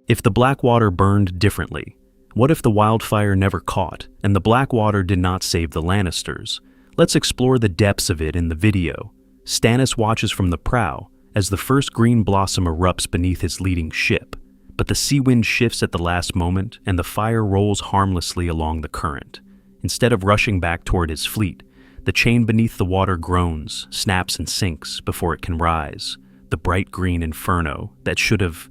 If the Blackwater burned differently, what if the wildfire never caught and the Blackwater did not save the Lannisters? Let's explore the depths of it in the video. Stannis watches from the prow as the first green blossom erupts beneath his leading ship, but the sea wind shifts at the last moment and the fire rolls harmlessly along the current. Instead of rushing back toward his fleet, the chain beneath the water groans, snaps and sinks before it can rise. The bright green inferno that should have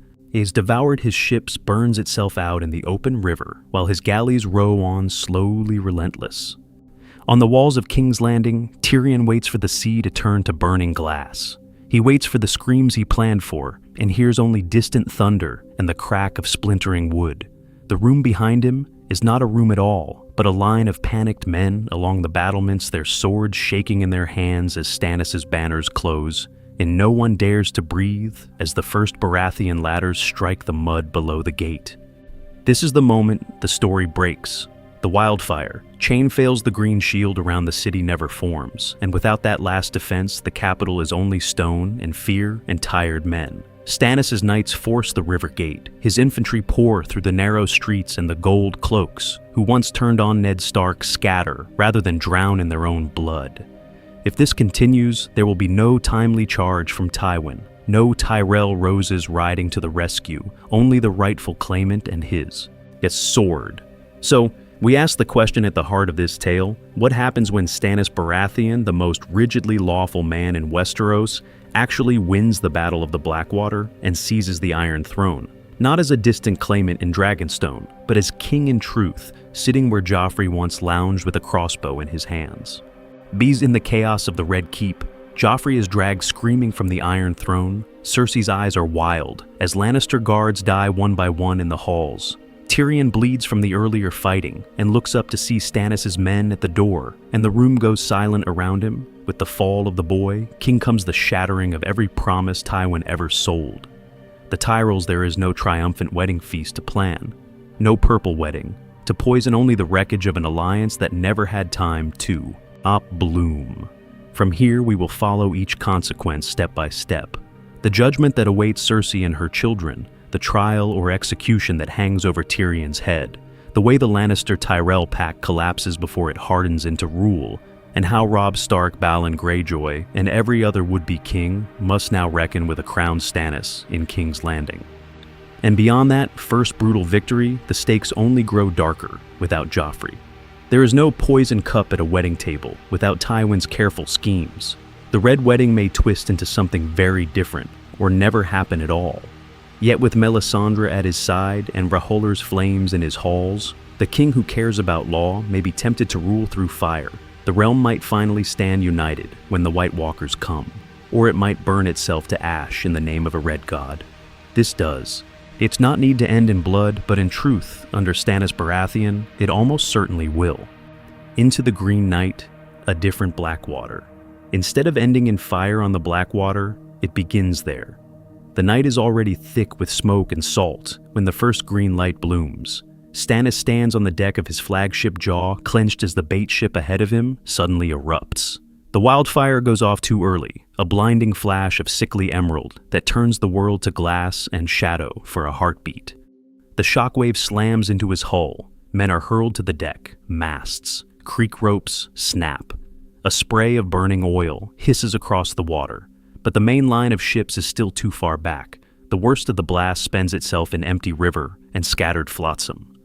devoured his ships burns itself out in the open river while his galleys row on slowly relentless. On the walls of King's Landing, Tyrion waits for the sea to turn to burning glass. He waits for the screams he planned for and hears only distant thunder and the crack of splintering wood. The room behind him is not a room at all, but a line of panicked men along the battlements, their swords shaking in their hands as Stannis' banners close, and no one dares to breathe as the first Baratheon ladders strike the mud below the gate. This is the moment the story breaks. The wildfire. Chain fails, the green shield around the city never forms, and without that last defense, the capital is only stone and fear and tired men. Stannis' knights force the river gate. His infantry pour through the narrow streets, and the gold cloaks, who once turned on Ned Stark, scatter rather than drown in their own blood. If this continues, there will be no timely charge from Tywin, no Tyrell roses riding to the rescue, only the rightful claimant and his. Yes, sword. So, we ask the question at the heart of this tale: what happens when Stannis Baratheon, the most rigidly lawful man in Westeros, actually wins the Battle of the Blackwater and seizes the Iron Throne? Not as a distant claimant in Dragonstone, but as king in truth, sitting where Joffrey once lounged with a crossbow in his hands. Bees in the chaos of the Red Keep, Joffrey is dragged screaming from the Iron Throne. Cersei's eyes are wild as Lannister guards die one by one in the halls. Tyrion bleeds from the earlier fighting and looks up to see Stannis' men at the door, and the room goes silent around him. With the fall of the boy, king comes the shattering of every promise Tywin ever sold. The Tyrells, there is no triumphant wedding feast to plan, no purple wedding, to poison only the wreckage of an alliance that never had time to bloom. From here we will follow each consequence step by step. The judgment that awaits Cersei and her children, the trial or execution that hangs over Tyrion's head, the way the Lannister Tyrell pact collapses before it hardens into rule, and how Robb Stark, Balon Greyjoy, and every other would-be king must now reckon with a crowned Stannis in King's Landing. And beyond that first brutal victory, the stakes only grow darker without Joffrey. There is no poison cup at a wedding table without Tywin's careful schemes. The Red Wedding may twist into something very different, or never happen at all. Yet with Melisandre at his side and Rhaegar's flames in his halls, the king who cares about law may be tempted to rule through fire. The realm might finally stand united when the White Walkers come, or it might burn itself to ash in the name of a red god. This does. It's not need to end in blood, but in truth, under Stannis Baratheon, it almost certainly will. Into the Green Night, a different Blackwater. Instead of ending in fire on the Blackwater, it begins there. The night is already thick with smoke and salt when the first green light blooms. Stannis stands on the deck of his flagship, jaw clenched as the bait ship ahead of him suddenly erupts. The wildfire goes off too early, a blinding flash of sickly emerald that turns the world to glass and shadow for a heartbeat. The shockwave slams into his hull. Men are hurled to the deck, masts, creek ropes snap. A spray of burning oil hisses across the water, but the main line of ships is still too far back. The worst of the blast spends itself in empty river and scattered flotsam.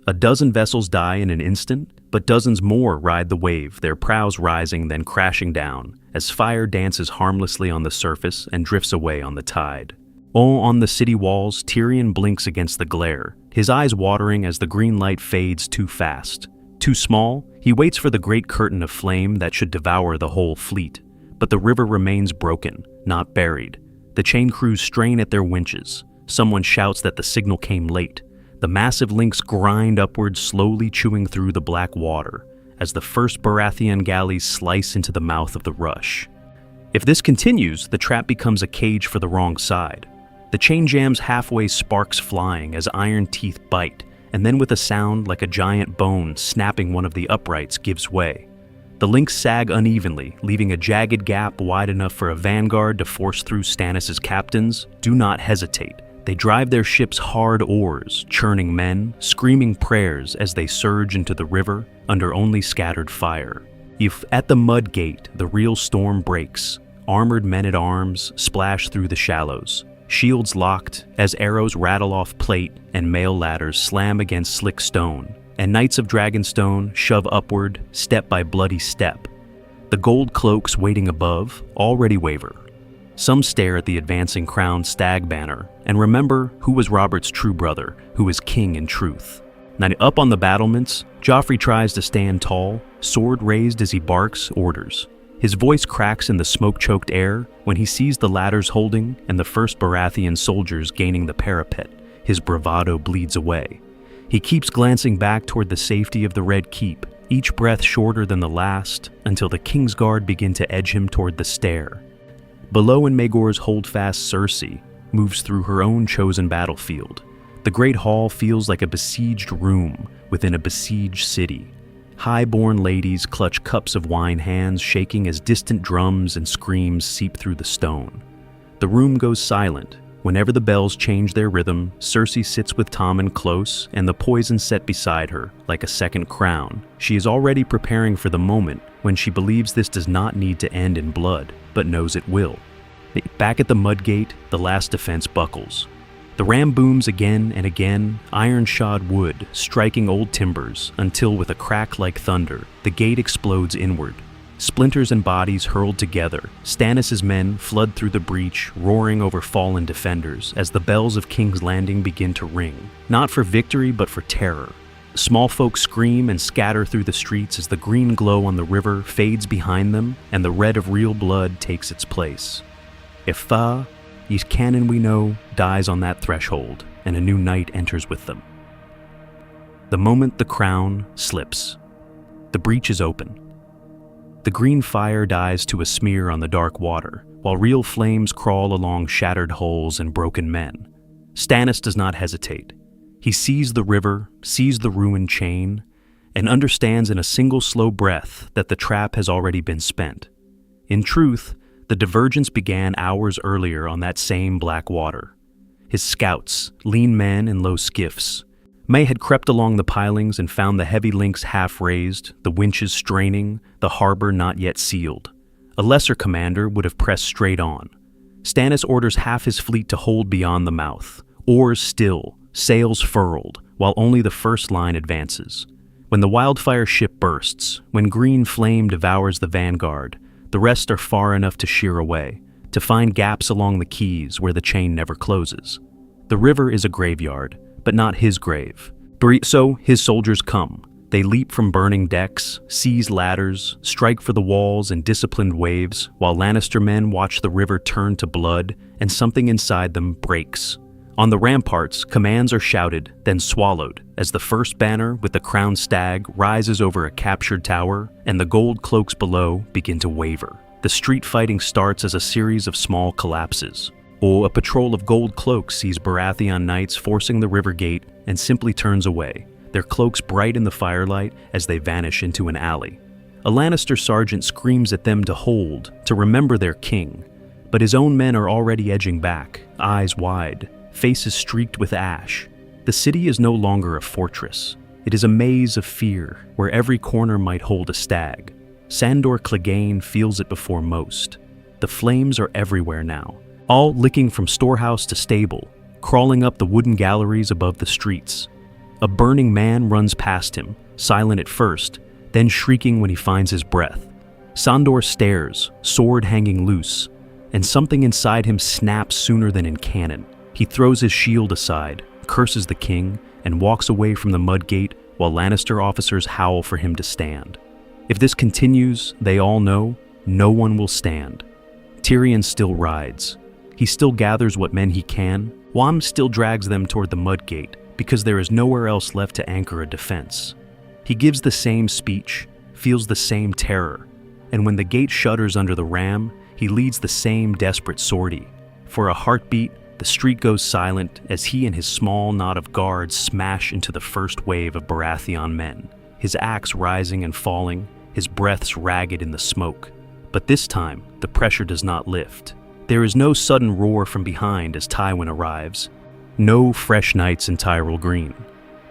A dozen vessels die in an instant, but dozens more ride the wave, their prows rising then crashing down as fire dances harmlessly on the surface and drifts away on the tide. On the city walls, Tyrion blinks against the glare, his eyes watering as the green light fades too fast. Too small, he waits for the great curtain of flame that should devour the whole fleet. But the river remains broken, not buried. The chain crews strain at their winches. Someone shouts that the signal came late. The massive links grind upward, slowly chewing through the black water as the first Baratheon galleys slice into the mouth of the rush. If this continues, the trap becomes a cage for the wrong side. The chain jams halfway, sparks flying as iron teeth bite, and then with a sound like a giant bone snapping one of the uprights gives way. The links sag unevenly, leaving a jagged gap wide enough for a vanguard to force through Stannis' captains. Do not hesitate. They drive their ships hard oars, churning men, screaming prayers as they surge into the river under only scattered fire. If at the mud gate the real storm breaks, armored men-at-arms splash through the shallows, shields locked as arrows rattle off plate and mail ladders slam against slick stone, and knights of Dragonstone shove upward, step by bloody step. The gold cloaks waiting above already waver. Some stare at the advancing crowned stag banner and remember who was Robert's true brother, who is king in truth. Now up on the battlements, Joffrey tries to stand tall, sword raised as he barks orders. His voice cracks in the smoke-choked air when he sees the ladders holding and the first Baratheon soldiers gaining the parapet. His bravado bleeds away. He keeps glancing back toward the safety of the Red Keep, each breath shorter than the last, until the Kingsguard begin to edge him toward the stair. Below in Maegor's holdfast, Cersei moves through her own chosen battlefield. The Great Hall feels like a besieged room within a besieged city. High-born ladies clutch cups of wine, hands shaking as distant drums and screams seep through the stone. The room goes silent. Whenever the bells change their rhythm, Cersei sits with Tommen close and the poison set beside her like a second crown. She is already preparing for the moment when she believes this does not need to end in blood, but knows it will. Back at the Mudgate, the last defense buckles. The ram booms again and again, iron-shod wood striking old timbers until with a crack like thunder, the gate explodes inward. Splinters and bodies hurled together, Stannis' men flood through the breach, roaring over fallen defenders as the bells of King's Landing begin to ring, not for victory but for terror. Small folk scream and scatter through the streets as the green glow on the river fades behind them and the red of real blood takes its place. Ifa, each cannon we know, dies on that threshold, and a new night enters with them. The moment the crown slips, the breach is open. The green fire dies to a smear on the dark water, while real flames crawl along shattered hulls and broken men. Stannis does not hesitate. He sees the river, sees the ruined chain, and understands in a single slow breath that the trap has already been spent. In truth, the divergence began hours earlier on that same Blackwater. His scouts, lean men in low skiffs, May had crept along the pilings and found the heavy links half raised, the winches straining, the harbor not yet sealed. A lesser commander would have pressed straight on. Stannis orders half his fleet to hold beyond the mouth, oars still, sails furled, while only the first line advances. When the wildfire ship bursts, when green flame devours the vanguard, the rest are far enough to sheer away, to find gaps along the quays where the chain never closes. The river is a graveyard, but not his grave. So his soldiers come. They leap from burning decks, seize ladders, strike for the walls in disciplined waves, while Lannister men watch the river turn to blood and something inside them breaks. On the ramparts, commands are shouted, then swallowed, as the first banner with the crowned stag rises over a captured tower and the gold cloaks below begin to waver. The street fighting starts as a series of small collapses. A patrol of gold cloaks sees Baratheon knights forcing the river gate and simply turns away, their cloaks bright in the firelight as they vanish into an alley. A Lannister sergeant screams at them to hold, to remember their king, but his own men are already edging back, eyes wide, faces streaked with ash. The city is no longer a fortress. It is a maze of fear where every corner might hold a stag. Sandor Clegane feels it before most. The flames are everywhere now, all licking from storehouse to stable, crawling up the wooden galleries above the streets. A burning man runs past him, silent at first, then shrieking when he finds his breath. Sandor stares, sword hanging loose, and something inside him snaps sooner than in canon. He throws his shield aside, curses the king, and walks away from the Mudgate while Lannister officers howl for him to stand. If this continues, they all know, no one will stand. Tyrion still rides. He still gathers what men he can. Wam still drags them toward the Mudgate because there is nowhere else left to anchor a defense. He gives the same speech, feels the same terror, and when the gate shudders under the ram, he leads the same desperate sortie. For a heartbeat, the street goes silent as he and his small knot of guards smash into the first wave of Baratheon men, his axe rising and falling, his breaths ragged in the smoke. But this time, the pressure does not lift. There is no sudden roar from behind as Tywin arrives. No fresh nights in Tyrell Green.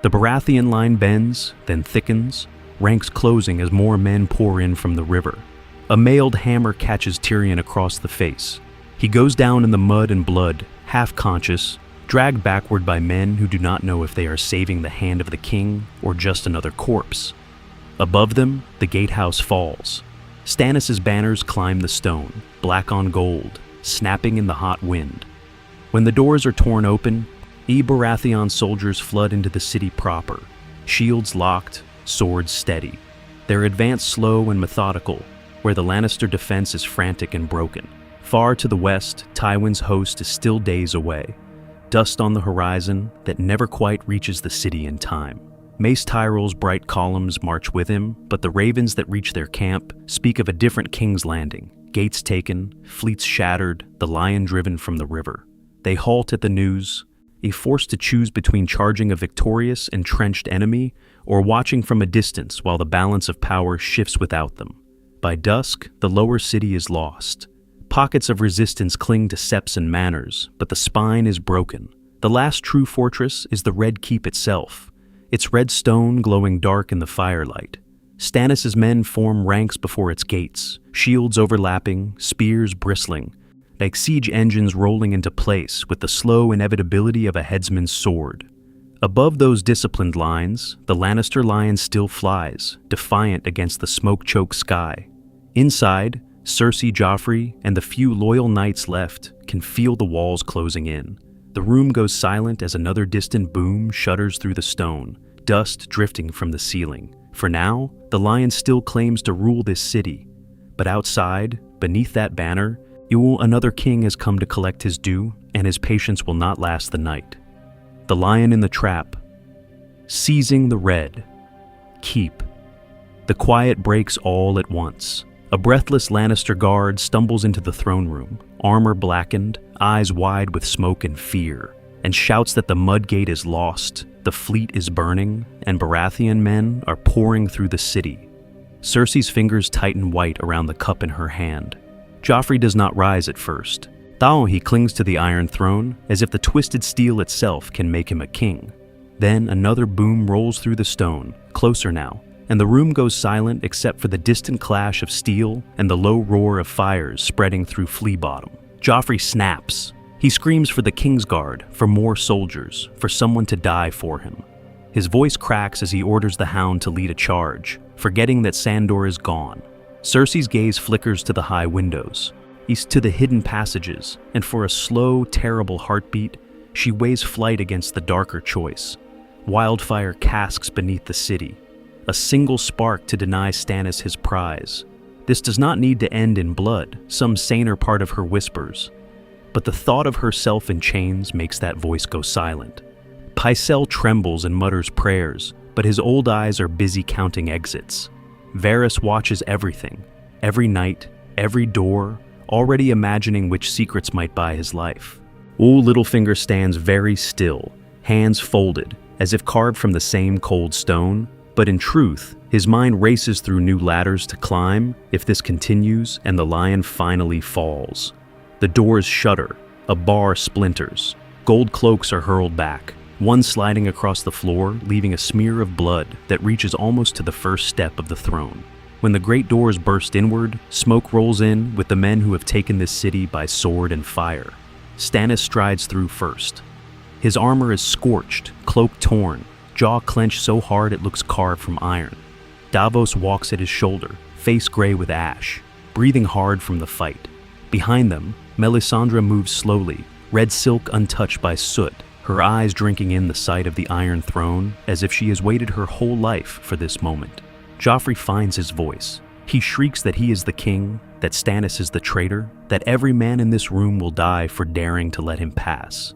The Baratheon line bends, then thickens, ranks closing as more men pour in from the river. A mailed hammer catches Tyrion across the face. He goes down in the mud and blood, half conscious, dragged backward by men who do not know if they are saving the hand of the king or just another corpse. Above them, the gatehouse falls. Stannis' banners climb the stone, black on gold, snapping in the hot wind. When the doors are torn open, Baratheon soldiers flood into the city proper, shields locked, swords steady. Their advance slow and methodical, where the Lannister defense is frantic and broken. Far to the west, Tywin's host is still days away. Dust on the horizon that never quite reaches the city in time. Mace Tyrell's bright columns march with him, but the ravens that reach their camp speak of a different King's Landing. Gates taken, fleets shattered, the lion driven from the river. They halt at the news, forced to choose between charging a victorious, entrenched enemy or watching from a distance while the balance of power shifts without them. By dusk, the lower city is lost. Pockets of resistance cling to septs and manors, but the spine is broken. The last true fortress is the Red Keep itself, its red stone glowing dark in the firelight. Stannis' men form ranks before its gates, shields overlapping, spears bristling, like siege engines rolling into place with the slow inevitability of a headsman's sword. Above those disciplined lines, the Lannister lion still flies, defiant against the smoke-choked sky. Inside, Cersei, Joffrey, and the few loyal knights left can feel the walls closing in. The room goes silent as another distant boom shudders through the stone, dust drifting from the ceiling. For now, the lion still claims to rule this city. But outside, beneath that banner, another king has come to collect his due, and his patience will not last the night. The lion in the trap. Seizing the Red Keep. The quiet breaks all at once. A breathless Lannister guard stumbles into the throne room, armor blackened, eyes wide with smoke and fear, and shouts that the Mudgate is lost, the fleet is burning, and Baratheon men are pouring through the city. Cersei's fingers tighten white around the cup in her hand. Joffrey does not rise at first. Though he clings to the Iron Throne, as if the twisted steel itself can make him a king. Then another boom rolls through the stone, closer now, and the room goes silent except for the distant clash of steel and the low roar of fires spreading through Flea Bottom. Joffrey snaps. He screams for the Kingsguard, for more soldiers, for someone to die for him. His voice cracks as he orders the Hound to lead a charge, forgetting that Sandor is gone. Cersei's gaze flickers to the high windows, east to the hidden passages, and for a slow, terrible heartbeat, she weighs flight against the darker choice. Wildfire casks beneath the city, a single spark to deny Stannis his prize. This does not need to end in blood, some saner part of her whispers. But the thought of herself in chains makes that voice go silent. Pycelle trembles and mutters prayers, but his old eyes are busy counting exits. Varys watches everything, every night, every door, already imagining which secrets might buy his life. Old Littlefinger stands very still, hands folded, as if carved from the same cold stone, but in truth, his mind races through new ladders to climb if this continues and the lion finally falls. The doors shudder, a bar splinters, gold cloaks are hurled back, one sliding across the floor, leaving a smear of blood that reaches almost to the first step of the throne. When the great doors burst inward, smoke rolls in with the men who have taken this city by sword and fire. Stannis strides through first. His armor is scorched, cloak torn, jaw clenched so hard it looks carved from iron. Davos walks at his shoulder, face gray with ash, breathing hard from the fight. Behind them, Melisandre moves slowly, red silk untouched by soot, her eyes drinking in the sight of the Iron Throne as if she has waited her whole life for this moment. Joffrey finds his voice. He shrieks that he is the king, that Stannis is the traitor, that every man in this room will die for daring to let him pass.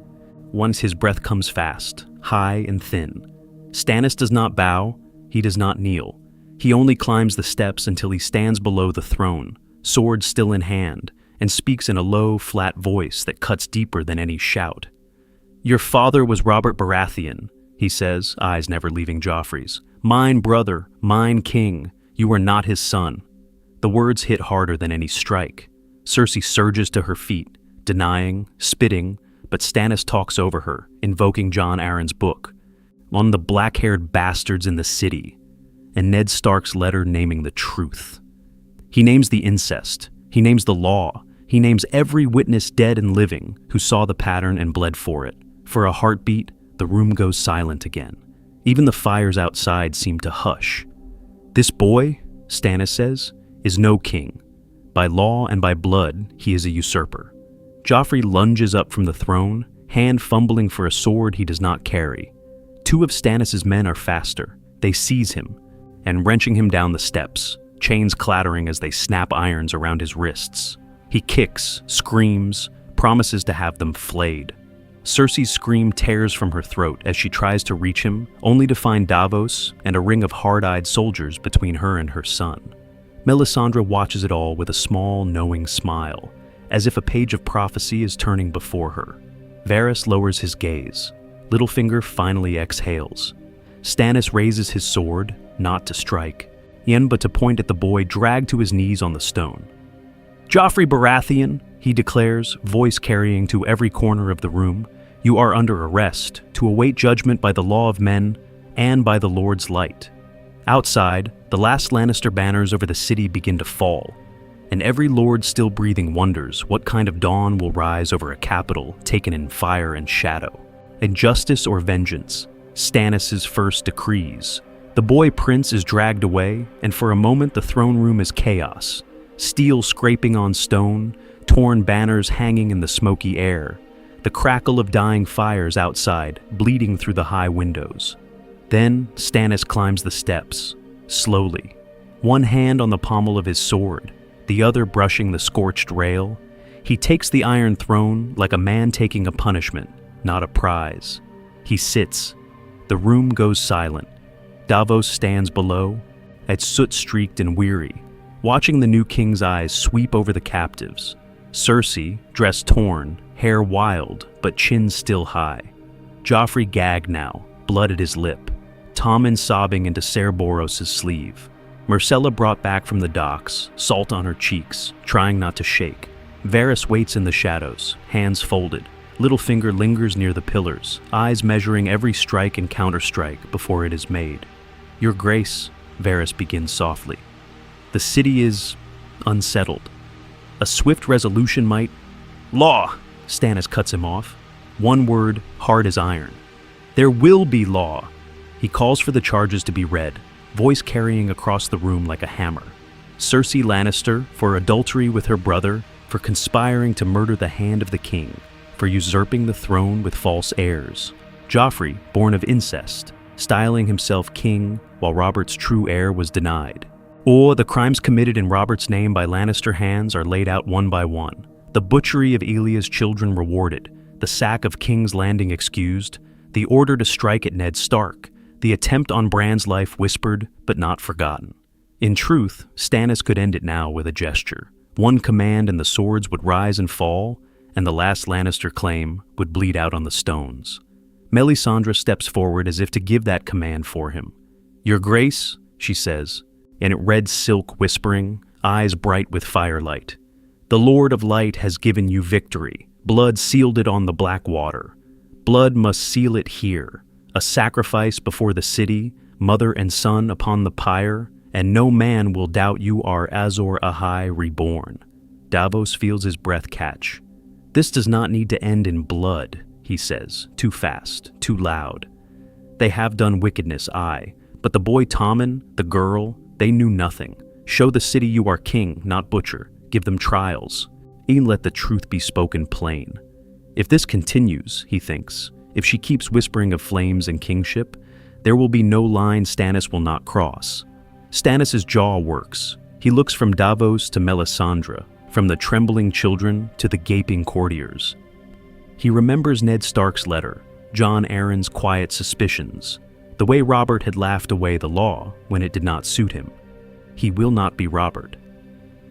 Once his breath comes fast, high and thin. Stannis does not bow, he does not kneel. He only climbs the steps until he stands below the throne, sword still in hand, and speaks in a low, flat voice that cuts deeper than any shout. "Your father was Robert Baratheon," he says, eyes never leaving Joffrey's. "Mine brother, mine king. You are not his son." The words hit harder than any strike. Cersei surges to her feet, denying, spitting, but Stannis talks over her, invoking Jon Arryn's book, on the black-haired bastards in the city, and Ned Stark's letter naming the truth. He names the incest, he names the law, he names every witness dead and living who saw the pattern and bled for it. For a heartbeat, the room goes silent again. Even the fires outside seem to hush. This boy, Stannis says, is no king. By law and by blood, he is a usurper. Joffrey lunges up from the throne, hand fumbling for a sword he does not carry. Two of Stannis' men are faster. They seize him, and wrenching him down the steps, chains clattering as they snap irons around his wrists. He kicks, screams, promises to have them flayed. Cersei's scream tears from her throat as she tries to reach him, only to find Davos and a ring of hard-eyed soldiers between her and her son. Melisandre watches it all with a small, knowing smile, as if a page of prophecy is turning before her. Varys lowers his gaze. Littlefinger finally exhales. Stannis raises his sword, not to strike, but to point at the boy dragged to his knees on the stone. "Joffrey Baratheon," he declares, voice carrying to every corner of the room, "you are under arrest, to await judgment by the law of men and by the Lord's light." Outside, the last Lannister banners over the city begin to fall, and every lord still breathing wonders what kind of dawn will rise over a capital taken in fire and shadow. Injustice or vengeance, Stannis' first decrees. The boy prince is dragged away, and for a moment the throne room is chaos. Steel scraping on stone, torn banners hanging in the smoky air, the crackle of dying fires outside, bleeding through the high windows. Then Stannis climbs the steps, slowly, one hand on the pommel of his sword, the other brushing the scorched rail. He takes the Iron Throne like a man taking a punishment, not a prize. He sits. The room goes silent. Davos stands below, at soot-streaked and weary, watching the new king's eyes sweep over the captives. Cersei, dress torn, hair wild, but chin still high. Joffrey gagged now, blood at his lip. Tommen sobbing into Ser Boros' sleeve. Myrcella brought back from the docks, salt on her cheeks, trying not to shake. Varys waits in the shadows, hands folded. Littlefinger lingers near the pillars, eyes measuring every strike and counterstrike before it is made. "Your Grace," Varys begins softly. "The city is unsettled. A swift resolution might—" "Law!" Stannis cuts him off. One word, hard as iron. "There will be law!" He calls for the charges to be read, voice carrying across the room like a hammer. Cersei Lannister for adultery with her brother, for conspiring to murder the hand of the king, for usurping the throne with false heirs. Joffrey, born of incest, styling himself king while Robert's true heir was denied. Or the crimes committed in Robert's name by Lannister hands are laid out one by one. The butchery of Elia's children rewarded, the sack of King's Landing excused, the order to strike at Ned Stark, the attempt on Bran's life whispered but not forgotten. In truth, Stannis could end it now with a gesture. One command and the swords would rise and fall, and the last Lannister claim would bleed out on the stones. Melisandre steps forward as if to give that command for him. "Your Grace," she says, in red silk whispering, eyes bright with firelight. "The Lord of Light has given you victory. Blood sealed it on the Blackwater. Blood must seal it here. A sacrifice before the city, mother and son upon the pyre, and no man will doubt you are Azor Ahai reborn." Davos feels his breath catch. "This does not need to end in blood," he says, too fast, too loud. "They have done wickedness, aye, but the boy Tommen, the girl, they knew nothing. Show the city you are king, not butcher. Give them trials. E'en let the truth be spoken plain." If this continues, he thinks, if she keeps whispering of flames and kingship, there will be no line Stannis will not cross. Stannis' jaw works. He looks from Davos to Melisandre, from the trembling children to the gaping courtiers. He remembers Ned Stark's letter, Jon Arryn's quiet suspicions, the way Robert had laughed away the law when it did not suit him. He will not be Robert.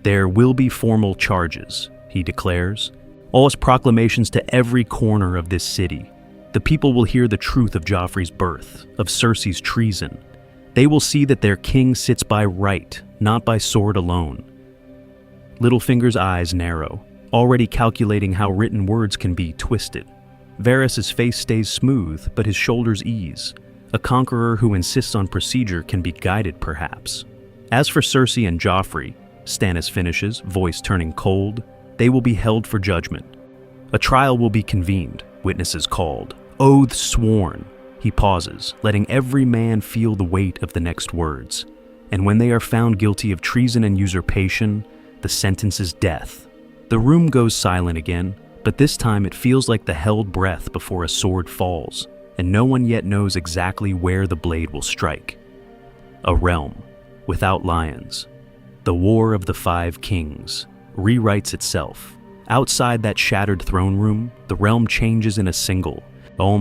"There will be formal charges," he declares, all his proclamations to every corner of this city. The people will hear the truth of Joffrey's birth, of Cersei's treason. They will see that their king sits by right, not by sword alone. Littlefinger's eyes narrow, already calculating how written words can be twisted. Varys' face stays smooth, but his shoulders ease. A conqueror who insists on procedure can be guided, perhaps. As for Cersei and Joffrey, Stannis finishes, voice turning cold, they will be held for judgment. A trial will be convened, witnesses called, oaths sworn. He pauses, letting every man feel the weight of the next words. And when they are found guilty of treason and usurpation, the sentence is death. The room goes silent again, but this time it feels like the held breath before a sword falls, and no one yet knows exactly where the blade will strike. A realm without lions. The War of the Five Kings rewrites itself. Outside that shattered throne room, the realm changes in a single,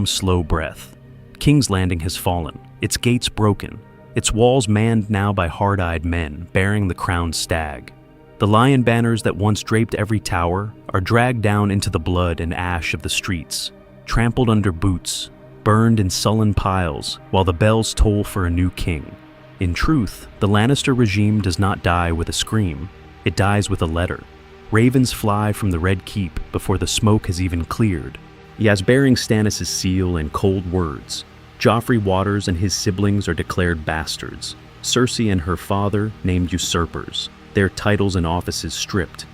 slow breath. King's Landing has fallen, its gates broken, its walls manned now by hard-eyed men bearing the crowned stag. The lion banners that once draped every tower are dragged down into the blood and ash of the streets, trampled under boots, burned in sullen piles, while the bells toll for a new king. In truth, the Lannister regime does not die with a scream, it dies with a letter. Ravens fly from the Red Keep before the smoke has even cleared. As bearing Stannis' seal in cold words, Joffrey Waters and his siblings are declared bastards, Cersei and her father named usurpers, their titles and offices stripped.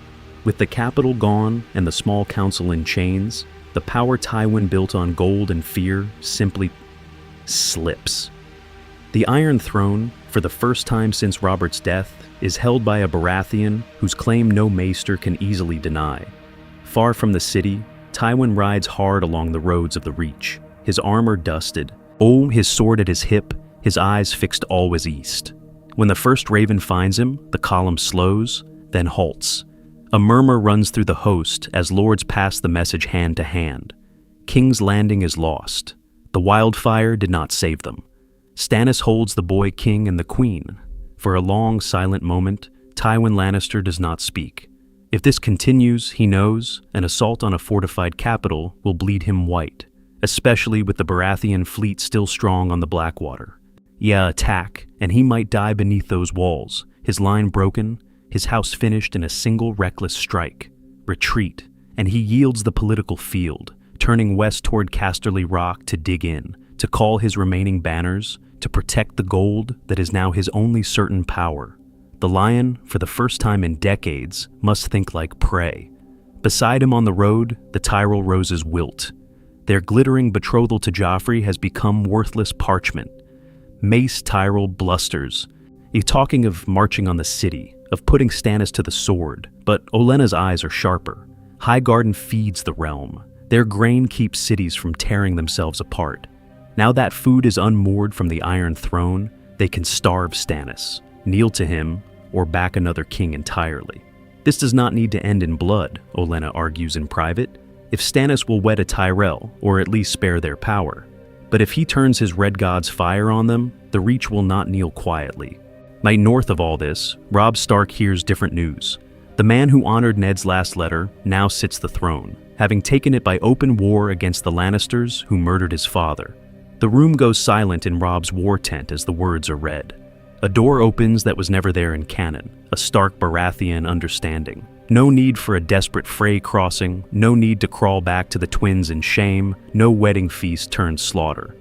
With the capital gone and the small council in chains, the power Tywin built on gold and fear simply slips. The Iron Throne, for the first time since Robert's death, is held by a Baratheon whose claim no maester can easily deny. Far from the city, Tywin rides hard along the roads of the Reach, his armor dusted, his sword at his hip, his eyes fixed always east. When the first raven finds him, the column slows, then halts. A murmur runs through the host as lords pass the message hand to hand. King's Landing is lost. The wildfire did not save them. Stannis holds the boy king and the queen. For a long, silent moment, Tywin Lannister does not speak. If this continues, he knows, an assault on a fortified capital will bleed him white, especially with the Baratheon fleet still strong on the Blackwater. Attack, and he might die beneath those walls, his line broken, his house finished in a single reckless strike. Retreat, and he yields the political field, turning west toward Casterly Rock to dig in, to call his remaining banners, to protect the gold that is now his only certain power. The lion, for the first time in decades, must think like prey. Beside him on the road, the Tyrell roses wilt. Their glittering betrothal to Joffrey has become worthless parchment. Mace Tyrell blusters. He's talking of marching on the city, of putting Stannis to the sword, but Olenna's eyes are sharper. Highgarden feeds the realm. Their grain keeps cities from tearing themselves apart. Now that food is unmoored from the Iron Throne, they can starve Stannis, kneel to him, or back another king entirely. This does not need to end in blood, Olenna argues in private, if Stannis will wed a Tyrell, or at least spare their power. But if he turns his Red God's fire on them, the Reach will not kneel quietly. North of all this, Robb Stark hears different news. The man who honored Ned's last letter now sits the throne, having taken it by open war against the Lannisters who murdered his father. The room goes silent in Robb's war tent as the words are read. A door opens that was never there in canon, a stark Baratheon understanding. No need for a desperate Frey crossing, no need to crawl back to the twins in shame, no wedding feast turned slaughter.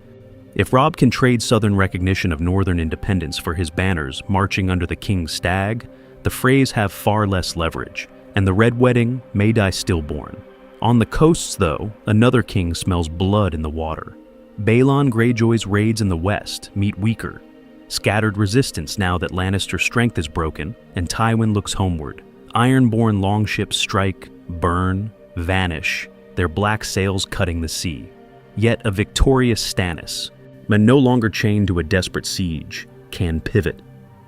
If Robb can trade southern recognition of northern independence for his banners marching under the king's stag, the Freys have far less leverage, and the Red Wedding may die stillborn. On the coasts, though, another king smells blood in the water. Balon Greyjoy's raids in the west meet weaker. Scattered resistance now that Lannister strength is broken, and Tywin looks homeward. Ironborn longships strike, burn, vanish, their black sails cutting the sea. Yet a victorious Stannis, but no longer chained to a desperate siege, can pivot.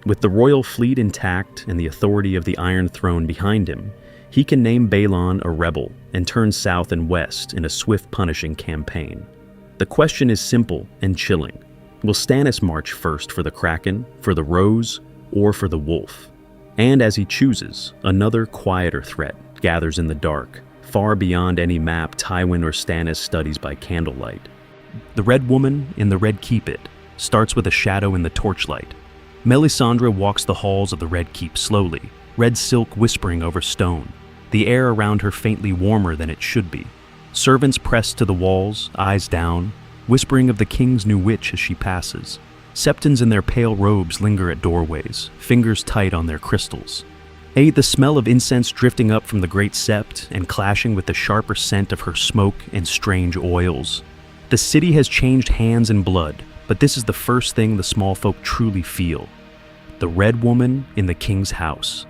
With the royal fleet intact and the authority of the Iron Throne behind him, he can name Balon a rebel and turn south and west in a swift punishing campaign. The question is simple and chilling. Will Stannis march first for the Kraken, for the Rose, or for the Wolf? And as he chooses, another quieter threat gathers in the dark, far beyond any map Tywin or Stannis studies by candlelight. The Red Woman in the Red Keep starts with a shadow in the torchlight. Melisandre walks the halls of the Red Keep slowly, red silk whispering over stone, the air around her faintly warmer than it should be. Servants press to the walls, eyes down, whispering of the king's new witch as she passes. Septons in their pale robes linger at doorways, fingers tight on their crystals. The smell of incense drifting up from the great sept and clashing with the sharper scent of her smoke and strange oils. The city has changed hands and blood, but this is the first thing the small folk truly feel. The Red Woman in the king's house.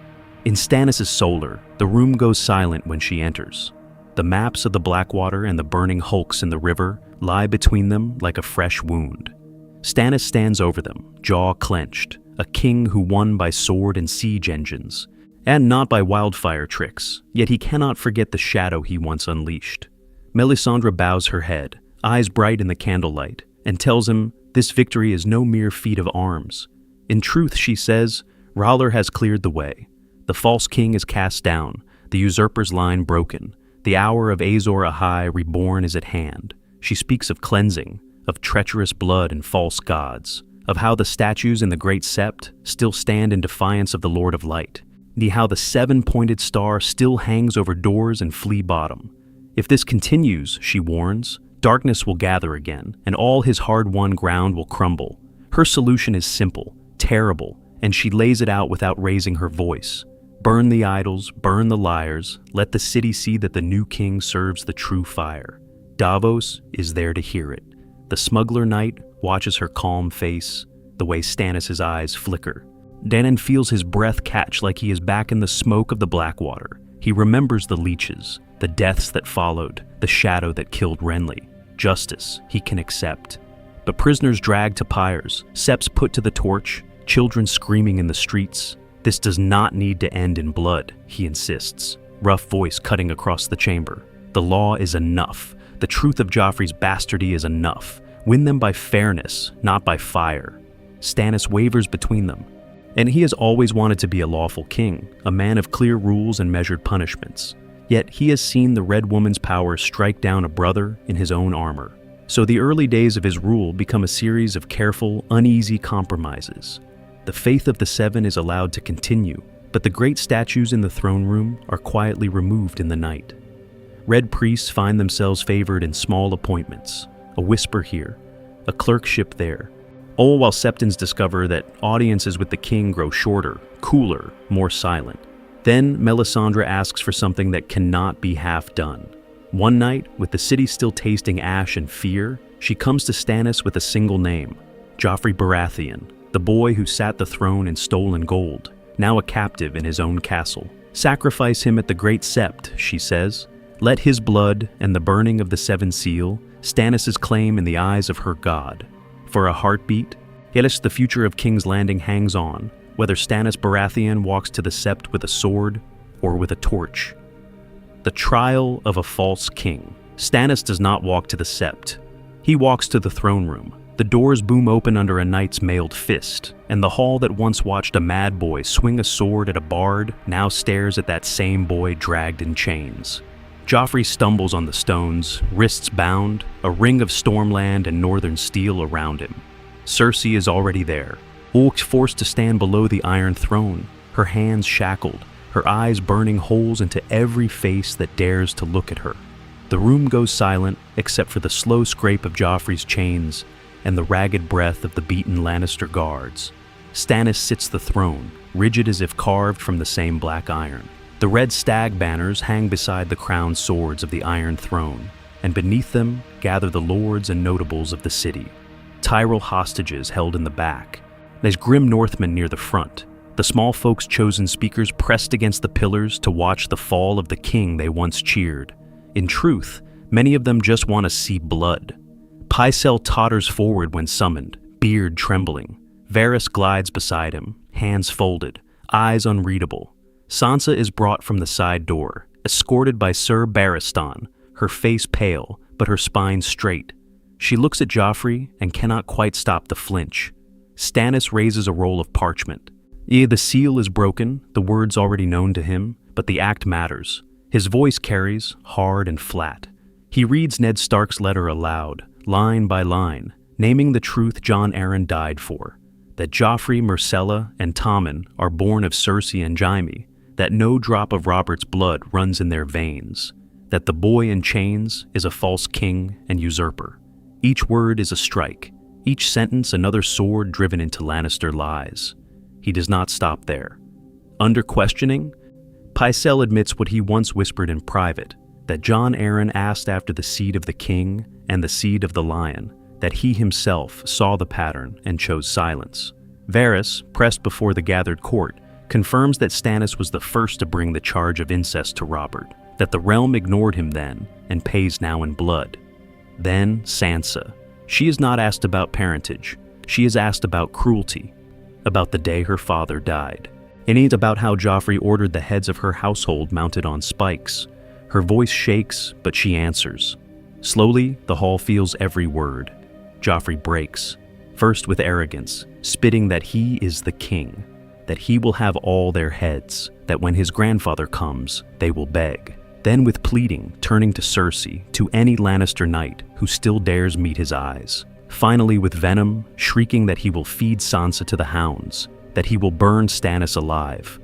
In Stannis' solar, the room goes silent when she enters. The maps of the Blackwater and the burning hulks in the river lie between them like a fresh wound. Stannis stands over them, jaw clenched, a king who won by sword and siege engines, and not by wildfire tricks, yet he cannot forget the shadow he once unleashed. Melisandre bows her head, eyes bright in the candlelight, and tells him this victory is no mere feat of arms. In truth, she says, R'hllor has cleared the way. The false king is cast down, the usurper's line broken. The hour of Azor Ahai reborn is at hand. She speaks of cleansing, of treacherous blood and false gods, of how the statues in the great sept still stand in defiance of the Lord of Light, and how the seven-pointed star still hangs over doors and flea bottom. If this continues, she warns, darkness will gather again, and all his hard-won ground will crumble. Her solution is simple, terrible, and she lays it out without raising her voice. Burn the idols, burn the liars, let the city see that the new king serves the true fire. Davos is there to hear it. The smuggler knight watches her calm face, the way Stannis' eyes flicker. Dannon feels his breath catch like he is back in the smoke of the Blackwater. He remembers the leeches, the deaths that followed, the shadow that killed Renly. Justice he can accept. But prisoners dragged to pyres, septs put to the torch, children screaming in the streets. This does not need to end in blood, he insists, rough voice cutting across the chamber. The law is enough. The truth of Joffrey's bastardy is enough. Win them by fairness, not by fire. Stannis wavers between them. And he has always wanted to be a lawful king, a man of clear rules and measured punishments. Yet he has seen the Red Woman's power strike down a brother in his own armor. So the early days of his rule become a series of careful, uneasy compromises. The faith of the Seven is allowed to continue, but the great statues in the throne room are quietly removed in the night. Red priests find themselves favored in small appointments, a whisper here, a clerkship there, all while Septons discover that audiences with the king grow shorter, cooler, more silent. Then Melisandre asks for something that cannot be half done. One night, with the city still tasting ash and fear, she comes to Stannis with a single name, Joffrey Baratheon, the boy who sat the throne in stolen gold, now a captive in his own castle. Sacrifice him at the great sept, she says. Let his blood and the burning of the Seven Seal Stannis' claim in the eyes of her god. For a heartbeat, yes, the future of King's Landing hangs on, whether Stannis Baratheon walks to the sept with a sword or with a torch. The trial of a false king. Stannis does not walk to the sept. He walks to the throne room. The doors boom open under a knight's mailed fist, and the hall that once watched a mad boy swing a sword at a bard now stares at that same boy dragged in chains. Joffrey stumbles on the stones, wrists bound, a ring of stormland and northern steel around him. Cersei is already there, Ulk forced to stand below the Iron Throne, her hands shackled, her eyes burning holes into every face that dares to look at her. The room goes silent except for the slow scrape of Joffrey's chains and the ragged breath of the beaten Lannister guards. Stannis sits the throne, rigid as if carved from the same black iron. The red stag banners hang beside the crowned swords of the Iron Throne, and beneath them gather the lords and notables of the city. Tyrell hostages held in the back. There's grim Northmen near the front. The small folk's chosen speakers pressed against the pillars to watch the fall of the king they once cheered. In truth, many of them just want to see blood. Pycelle totters forward when summoned, beard trembling. Varys glides beside him, hands folded, eyes unreadable. Sansa is brought from the side door, escorted by Ser Barristan, her face pale, but her spine straight. She looks at Joffrey and cannot quite stop the flinch. Stannis raises a roll of parchment. The seal is broken, the words already known to him, but the act matters. His voice carries, hard and flat. He reads Ned Stark's letter aloud, line by line, naming the truth Jon Arryn died for, that Joffrey, Myrcella, and Tommen are born of Cersei and Jaime, that no drop of Robert's blood runs in their veins, that the boy in chains is a false king and usurper. Each word is a strike, each sentence another sword driven into Lannister lies. He does not stop there. Under questioning, Pycelle admits what he once whispered in private, that Jon Arryn asked after the seed of the king and the seed of the lion, that he himself saw the pattern and chose silence. Varys, pressed before the gathered court, confirms that Stannis was the first to bring the charge of incest to Robert, that the realm ignored him then and pays now in blood. Then Sansa. She is not asked about parentage. She is asked about cruelty, about the day her father died. It ain't about how Joffrey ordered the heads of her household mounted on spikes. Her voice shakes, but she answers. Slowly, the hall feels every word. Joffrey breaks, first with arrogance, spitting that he is the king, that he will have all their heads, that when his grandfather comes, they will beg. Then with pleading, turning to Cersei, to any Lannister knight who still dares meet his eyes. Finally with venom, shrieking that he will feed Sansa to the hounds, that he will burn Stannis alive,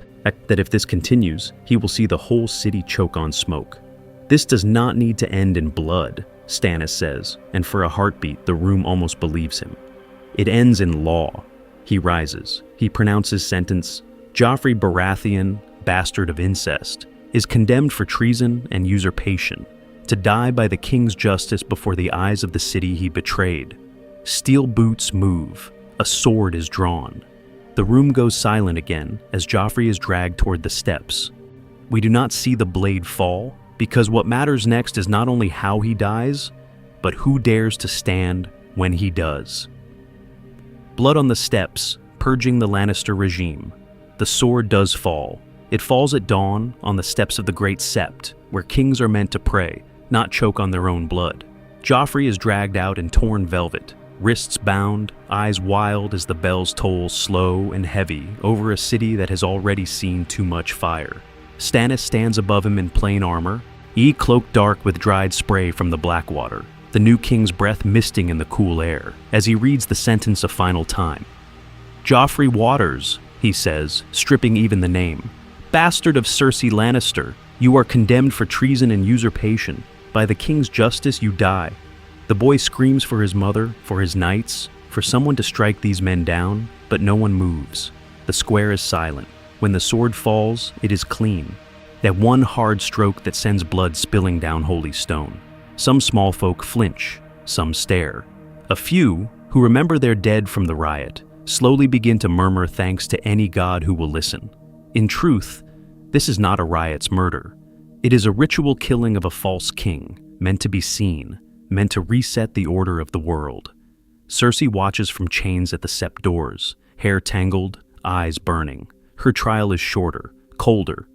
that if this continues, he will see the whole city choke on smoke. This does not need to end in blood, Stannis says, and for a heartbeat, the room almost believes him. It ends in law. He rises. He pronounces sentence, Joffrey Baratheon, bastard of incest, is condemned for treason and usurpation, to die by the king's justice before the eyes of the city he betrayed. Steel boots move. A sword is drawn. The room goes silent again as Joffrey is dragged toward the steps. We do not see the blade fall, because what matters next is not only how he dies, but who dares to stand when he does. Blood on the steps, purging the Lannister regime. The sword does fall. It falls at dawn on the steps of the Great Sept, where kings are meant to pray, not choke on their own blood. Joffrey is dragged out in torn velvet, wrists bound, eyes wild as the bells toll slow and heavy over a city that has already seen too much fire. Stannis stands above him in plain armor, cloaked dark with dried spray from the Blackwater, the new king's breath misting in the cool air, as he reads the sentence a final time. Joffrey Waters, he says, stripping even the name. Bastard of Cersei Lannister, you are condemned for treason and usurpation. By the king's justice you die. The boy screams for his mother, for his knights, for someone to strike these men down, but no one moves. The square is silent. When the sword falls, it is clean. That one hard stroke that sends blood spilling down holy stone. Some small folk flinch, some stare. A few, who remember their dead from the riot, slowly begin to murmur thanks to any god who will listen. In truth, this is not a riot's murder. It is a ritual killing of a false king, meant to be seen, meant to reset the order of the world. Cersei watches from chains at the sept doors, hair tangled, eyes burning. Her trial is shorter, colder.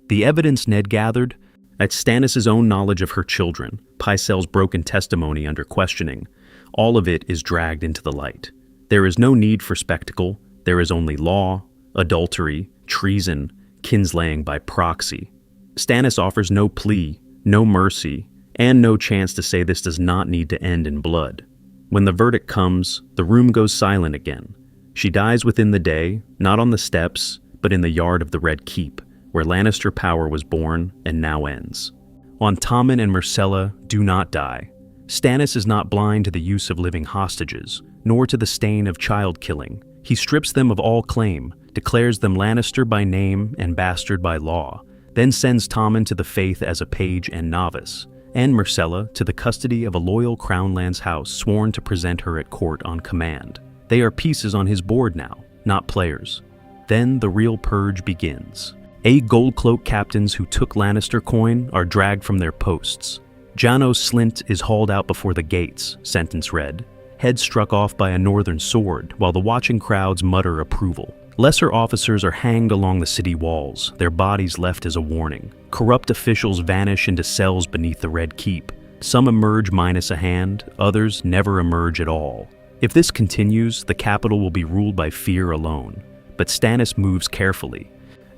The evidence Ned gathered, at Stannis' own knowledge of her children, Pycelle's broken testimony under questioning, all of it is dragged into the light. There is no need for spectacle. There is only law, adultery, treason, kinslaying by proxy. Stannis offers no plea, no mercy, and no chance to say this does not need to end in blood. When the verdict comes, the room goes silent again. She dies within the day, not on the steps, but in the yard of the Red Keep, where Lannister power was born and now ends. On Tommen and Myrcella do not die. Stannis is not blind to the use of living hostages, nor to the stain of child killing. He strips them of all claim, declares them Lannister by name and bastard by law, then sends Tommen to the faith as a page and novice, and Myrcella to the custody of a loyal Crownlands house sworn to present her at court on command. They are pieces on his board now, not players. Then the real purge begins. 8 Goldcloak captains who took Lannister coin are dragged from their posts. Janos Slynt is hauled out before the gates, sentence read, head struck off by a northern sword, while the watching crowds mutter approval. Lesser officers are hanged along the city walls, their bodies left as a warning. Corrupt officials vanish into cells beneath the Red Keep. Some emerge minus a hand, others never emerge at all. If this continues, the capital will be ruled by fear alone. But Stannis moves carefully,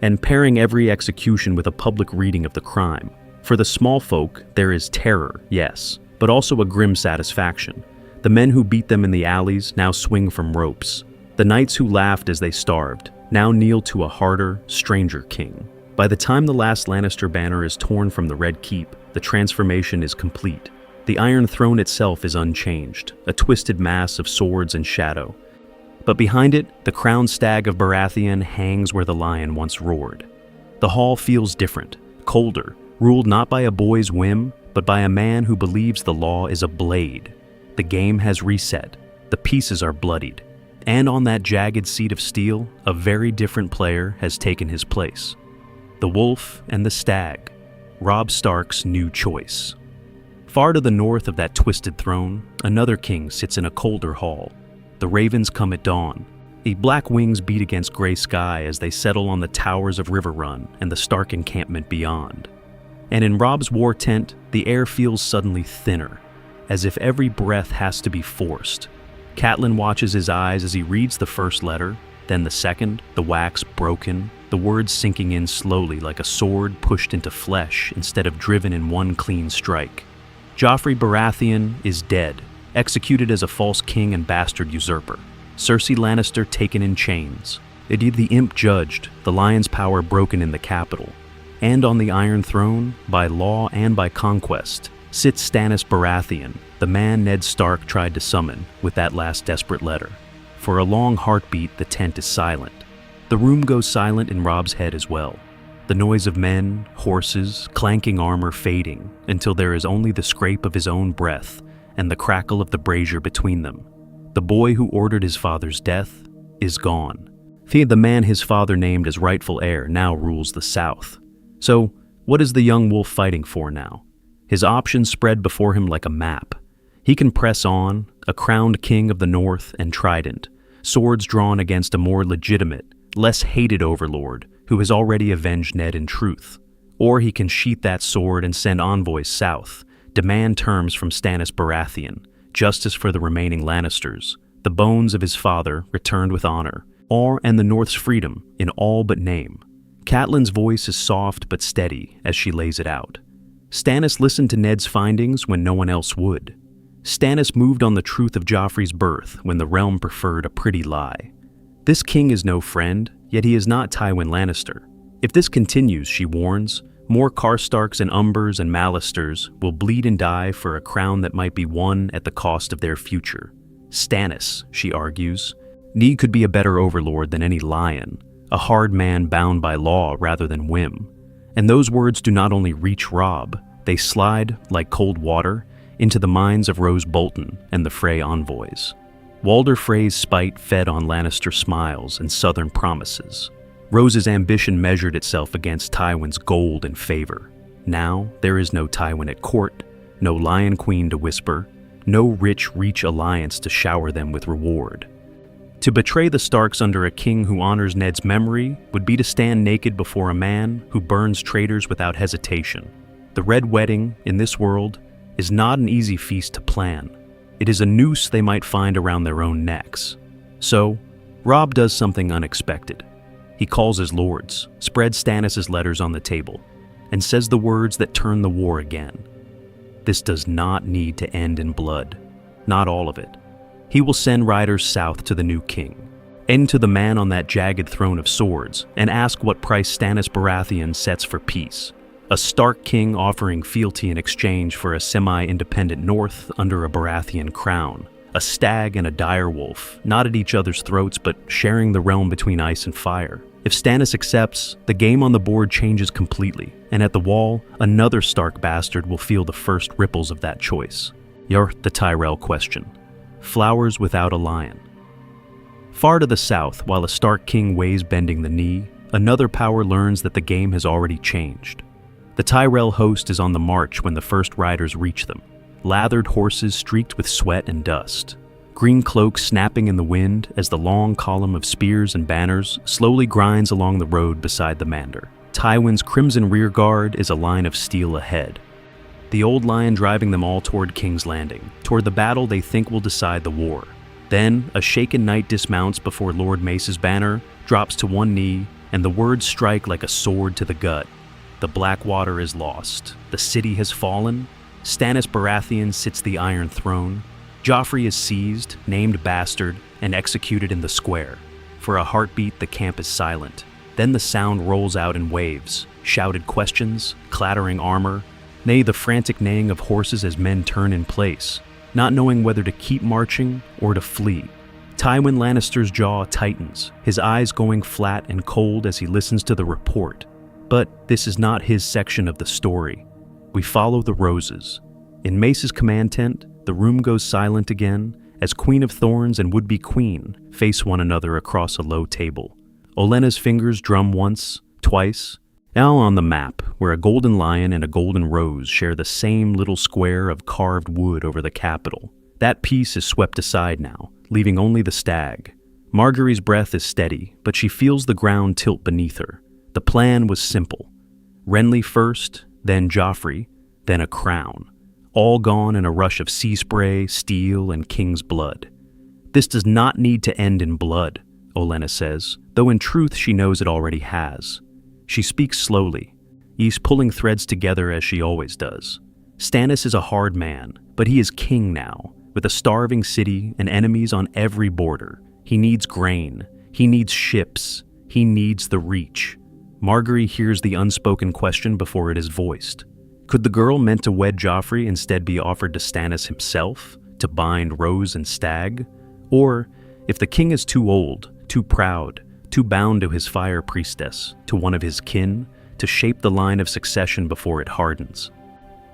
and pairing every execution with a public reading of the crime. For the small folk, there is terror, yes, but also a grim satisfaction. The men who beat them in the alleys now swing from ropes. The knights who laughed as they starved now kneel to a harder, stranger king. By the time the last Lannister banner is torn from the Red Keep, the transformation is complete. The Iron Throne itself is unchanged, a twisted mass of swords and shadow. But behind it, the crowned stag of Baratheon hangs where the lion once roared. The hall feels different, colder, ruled not by a boy's whim, but by a man who believes the law is a blade. The game has reset, the pieces are bloodied, and on that jagged seat of steel, a very different player has taken his place. The wolf and the stag, Robb Stark's new choice. Far to the north of that twisted throne, another king sits in a colder hall. The ravens come at dawn. The black wings beat against gray sky as they settle on the towers of Riverrun and the Stark encampment beyond. And in Robb's war tent, the air feels suddenly thinner, as if every breath has to be forced. Catelyn watches his eyes as he reads the first letter, then the second, the wax broken, the words sinking in slowly like a sword pushed into flesh instead of driven in one clean strike. Joffrey Baratheon is dead, executed as a false king and bastard usurper. Cersei Lannister taken in chains. Indeed, the imp judged, the lion's power broken in the capital. And on the Iron Throne, by law and by conquest, sits Stannis Baratheon, the man Ned Stark tried to summon with that last desperate letter. For a long heartbeat, the tent is silent. The room goes silent in Robb's head as well. The noise of men, horses, clanking armor fading until there is only the scrape of his own breath and the crackle of the brazier between them. The boy who ordered his father's death is gone. The man his father named as rightful heir now rules the South. So, what is the young wolf fighting for now? His options spread before him like a map. He can press on, a crowned king of the North and trident, swords drawn against a more legitimate, less hated overlord who has already avenged Ned in truth. Or he can sheath that sword and send envoys south, demand terms from Stannis Baratheon, justice for the remaining Lannisters, the bones of his father returned with honor, and the North's freedom in all but name. Catelyn's voice is soft but steady as she lays it out. Stannis listened to Ned's findings when no one else would. Stannis moved on the truth of Joffrey's birth when the realm preferred a pretty lie. This king is no friend, yet he is not Tywin Lannister. If this continues, she warns, more Karstarks and Umbers and Mallisters will bleed and die for a crown that might be won at the cost of their future. Stannis, she argues, could be a better overlord than any lion, a hard man bound by law rather than whim. And those words do not only reach Robb, they slide, like cold water, into the minds of Rose Bolton and the Frey envoys. Walder Frey's spite fed on Lannister smiles and southern promises. Rose's ambition measured itself against Tywin's gold and favor. Now there is no Tywin at court, no Lion Queen to whisper, no rich Reach alliance to shower them with reward. To betray the Starks under a king who honors Ned's memory would be to stand naked before a man who burns traitors without hesitation. The Red Wedding, in this world, is not an easy feast to plan. It is a noose they might find around their own necks. So, Robb does something unexpected. He calls his lords, spreads Stannis' letters on the table, and says the words that turn the war again. This does not need to end in blood. Not all of it. He will send riders south to the new king, and to the man on that jagged throne of swords, and ask what price Stannis Baratheon sets for peace. A Stark king offering fealty in exchange for a semi-independent North under a Baratheon crown. A stag and a direwolf, not at each other's throats but sharing the realm between ice and fire. If Stannis accepts, the game on the board changes completely, and at the wall, another Stark bastard will feel the first ripples of that choice. The Tyrell question. Flowers without a lion. Far to the south, while a Stark king weighs bending the knee, another power learns that the game has already changed. The Tyrell host is on the march when the first riders reach them. Lathered horses streaked with sweat and dust. Green cloaks snapping in the wind as the long column of spears and banners slowly grinds along the road beside the Mander. Tywin's crimson rearguard is a line of steel ahead. The old lion driving them all toward King's Landing, toward the battle they think will decide the war. Then, a shaken knight dismounts before Lord Mace's banner, drops to one knee, and the words strike like a sword to the gut. The Blackwater is lost. The city has fallen. Stannis Baratheon sits the Iron Throne. Joffrey is seized, named bastard, and executed in the square. For a heartbeat, the camp is silent. Then the sound rolls out in waves, shouted questions, clattering armor, nay, the frantic neighing of horses as men turn in place, not knowing whether to keep marching or to flee. Tywin Lannister's jaw tightens, his eyes going flat and cold as he listens to the report. But this is not his section of the story. We follow the roses. In Mace's command tent, the room goes silent again as Queen of Thorns and would-be queen face one another across a low table. Olenna's fingers drum once, twice. Now on the map, where a golden lion and a golden rose share the same little square of carved wood over the capital. That piece is swept aside now, leaving only the stag. Margaery's breath is steady, but she feels the ground tilt beneath her. The plan was simple. Renly first, then Joffrey, then a crown. All gone in a rush of sea spray, steel, and king's blood. This does not need to end in blood, Olenna says, though in truth she knows it already has. She speaks slowly, Ys pulling threads together as she always does. Stannis is a hard man, but he is king now, with a starving city and enemies on every border. He needs grain, he needs ships, he needs the reach. Margaery hears the unspoken question before it is voiced. Could the girl meant to wed Joffrey instead be offered to Stannis himself, to bind Rose and Stag? Or, if the king is too old, too proud, too bound to his fire priestess, to one of his kin, to shape the line of succession before it hardens?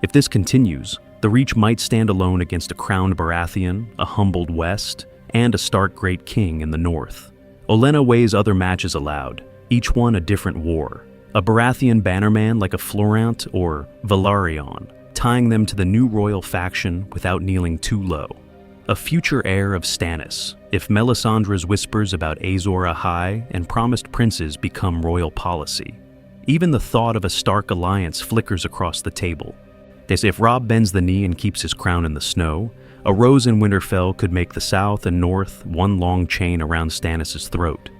If this continues, the Reach might stand alone against a crowned Baratheon, a humbled West, and a stark great king in the north. Olenna weighs other matches aloud, each one a different war. A Baratheon bannerman like a Florent or Velaryon, tying them to the new royal faction without kneeling too low. A future heir of Stannis, if Melisandre's whispers about Azor Ahai and promised princes become royal policy. Even the thought of a Stark alliance flickers across the table. As if Robb bends the knee and keeps his crown in the snow, a rose in Winterfell could make the south and north one long chain around Stannis' throat.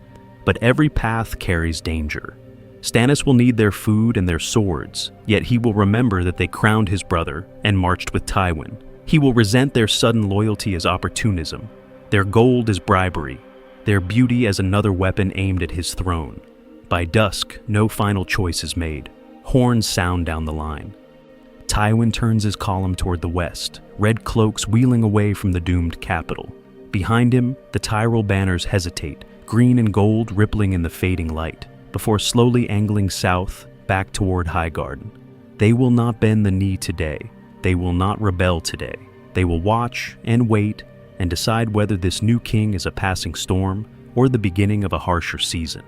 But every path carries danger. Stannis will need their food and their swords, yet he will remember that they crowned his brother and marched with Tywin. He will resent their sudden loyalty as opportunism, their gold as bribery, their beauty as another weapon aimed at his throne. By dusk, no final choice is made. Horns sound down the line. Tywin turns his column toward the west, red cloaks wheeling away from the doomed capital. Behind him, the Tyrell banners hesitate, green and gold rippling in the fading light, before slowly angling south, back toward Highgarden. They will not bend the knee today. They will not rebel today. They will watch and wait and decide whether this new king is a passing storm or the beginning of a harsher season.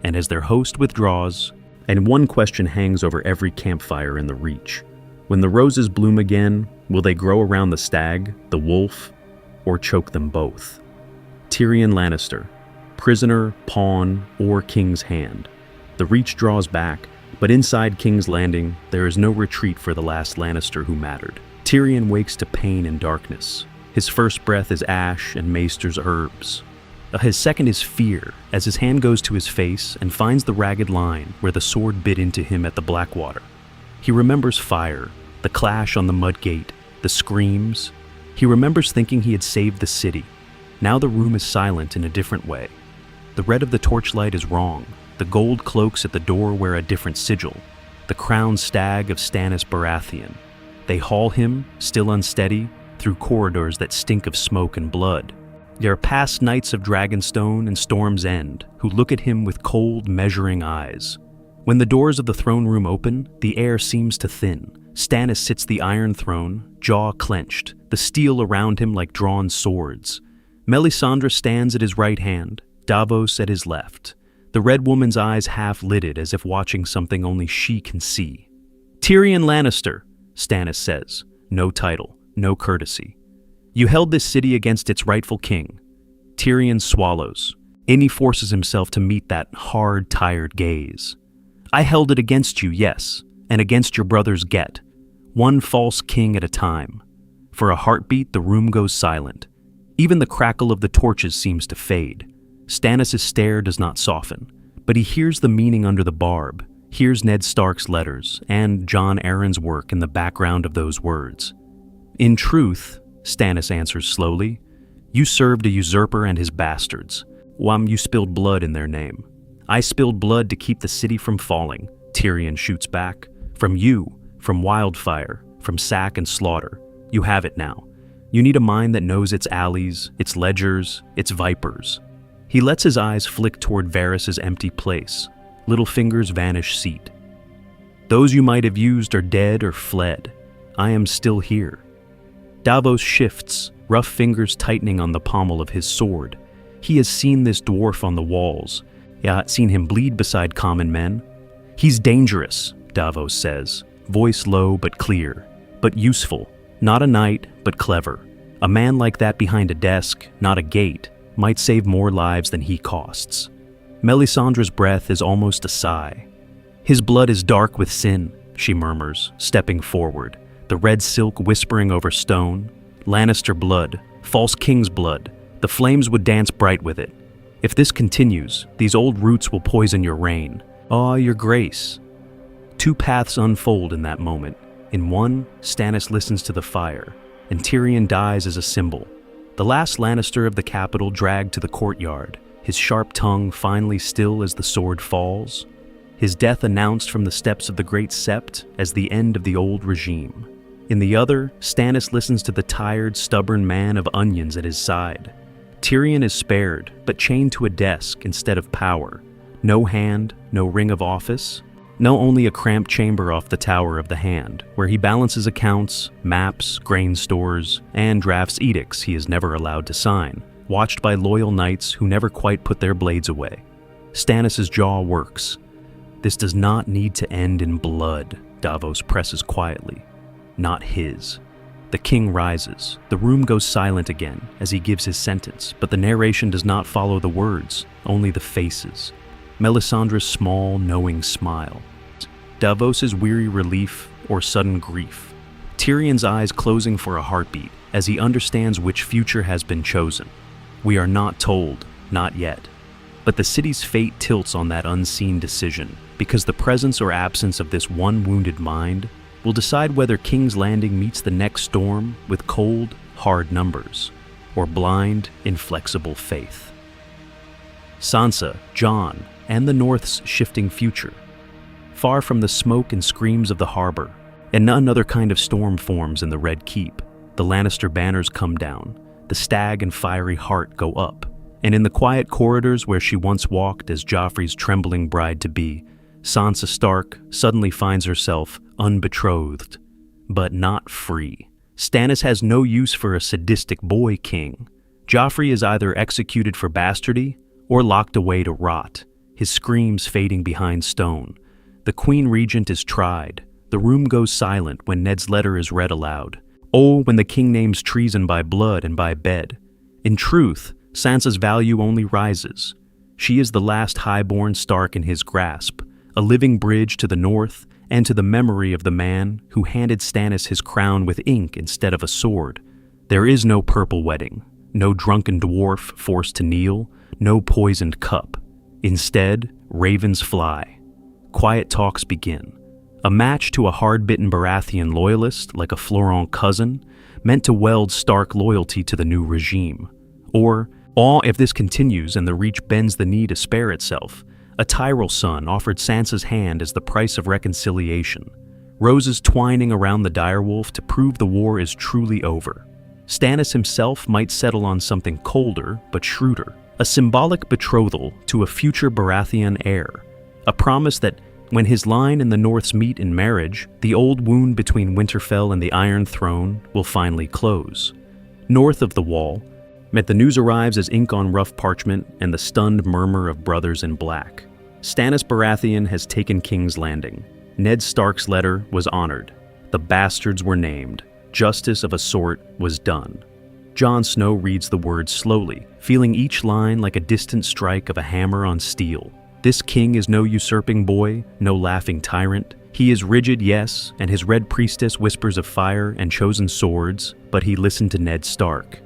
And as their host withdraws, and one question hangs over every campfire in the Reach. When the roses bloom again, will they grow around the stag, the wolf, or choke them both? Tyrion Lannister, prisoner, pawn, or king's hand. The Reach draws back, but inside King's Landing, there is no retreat for the last Lannister who mattered. Tyrion wakes to pain and darkness. His first breath is ash and Maester's herbs. His second is fear, as his hand goes to his face and finds the ragged line where the sword bit into him at the Blackwater. He remembers fire, the clash on the mud gate, the screams. He remembers thinking he had saved the city. Now the room is silent in a different way. The red of the torchlight is wrong. The gold cloaks at the door wear a different sigil. The crowned stag of Stannis Baratheon. They haul him, still unsteady, through corridors that stink of smoke and blood. There are past knights of Dragonstone and Storm's End who look at him with cold, measuring eyes. When the doors of the throne room open, the air seems to thin. Stannis sits the Iron Throne, jaw clenched, the steel around him like drawn swords. Melisandre stands at his right hand, Davos at his left, the Red Woman's eyes half-lidded as if watching something only she can see. "Tyrion Lannister," Stannis says, no title, no courtesy. "You held this city against its rightful king." Tyrion swallows, and he forces himself to meet that hard, tired gaze. "I held it against you, yes, and against your brothers Get. One false king at a time." For a heartbeat, the room goes silent. Even the crackle of the torches seems to fade. Stannis' stare does not soften, but he hears the meaning under the barb, hears Ned Stark's letters, and Jon Arryn's work in the background of those words. "In truth," Stannis answers slowly, "you served a usurper and his bastards, while you spilled blood in their name. I spilled blood to keep the city from falling, Tyrion shoots back. From you, from wildfire, from sack and slaughter. You have it now. You need a mind that knows its alleys, its ledgers, its vipers. He lets his eyes flick toward Varys' empty place. Littlefinger's vanished seat. Those you might have used are dead or fled. I am still here. Davos shifts, rough fingers tightening on the pommel of his sword. He has seen this dwarf on the walls. Seen him bleed beside common men. He's dangerous, Davos says, voice low but clear, but useful. Not a knight, but clever. A man like that behind a desk, not a gate, might save more lives than he costs. Melisandre's breath is almost a sigh. His blood is dark with sin, she murmurs, stepping forward, the red silk whispering over stone. Lannister blood, false king's blood. The flames would dance bright with it. If this continues, these old roots will poison your reign. Ah, your grace. Two paths unfold in that moment. In one, Stannis listens to the fire, and Tyrion dies as a symbol. The last Lannister of the capital dragged to the courtyard, his sharp tongue finally still as the sword falls. His death announced from the steps of the Great Sept as the end of the old regime. In the other, Stannis listens to the tired, stubborn man of onions at his side. Tyrion is spared, but chained to a desk instead of power. No hand, no ring of office. No, only a cramped chamber off the Tower of the Hand, where he balances accounts, maps, grain stores, and drafts edicts he is never allowed to sign, watched by loyal knights who never quite put their blades away. Stannis' jaw works. This does not need to end in blood, Davos presses quietly. Not his. The king rises. The room goes silent again as he gives his sentence, but the narration does not follow the words, only the faces. Melisandre's small, knowing smile. Davos's weary relief or sudden grief. Tyrion's eyes closing for a heartbeat as he understands which future has been chosen. We are not told, not yet. But the city's fate tilts on that unseen decision, because the presence or absence of this one wounded mind will decide whether King's Landing meets the next storm with cold, hard numbers, or blind, inflexible faith. Sansa, Jon, and the North's shifting future. Far from the smoke and screams of the harbor, and none other kind of storm forms in the Red Keep. The Lannister banners come down, the stag and fiery heart go up, and in the quiet corridors where she once walked as Joffrey's trembling bride-to-be, Sansa Stark suddenly finds herself unbetrothed, but not free. Stannis has no use for a sadistic boy king. Joffrey is either executed for bastardy or locked away to rot, his screams fading behind stone. The Queen Regent is tried. The room goes silent when Ned's letter is read aloud. Oh, when the king names treason by blood and by bed. In truth, Sansa's value only rises. She is the last highborn Stark in his grasp, a living bridge to the north and to the memory of the man who handed Stannis his crown with ink instead of a sword. There is no purple wedding, no drunken dwarf forced to kneel, no poisoned cup. Instead, ravens fly. Quiet talks begin. A match to a hard-bitten Baratheon loyalist like a Florent cousin, meant to weld Stark loyalty to the new regime. Or, if this continues and the Reach bends the knee to spare itself, a Tyrell son offered Sansa's hand as the price of reconciliation. Roses twining around the direwolf to prove the war is truly over. Stannis himself might settle on something colder but shrewder, a symbolic betrothal to a future Baratheon heir, a promise that when his line and the North's meet in marriage, the old wound between Winterfell and the Iron Throne will finally close. North of the Wall, the news arrives as ink on rough parchment and the stunned murmur of brothers in black. Stannis Baratheon has taken King's Landing. Ned Stark's letter was honored. The bastards were named. Justice of a sort was done. Jon Snow reads the words slowly, feeling each line like a distant strike of a hammer on steel. This king is no usurping boy, no laughing tyrant. He is rigid, yes, and his red priestess whispers of fire and chosen swords, but he listened to Ned Stark.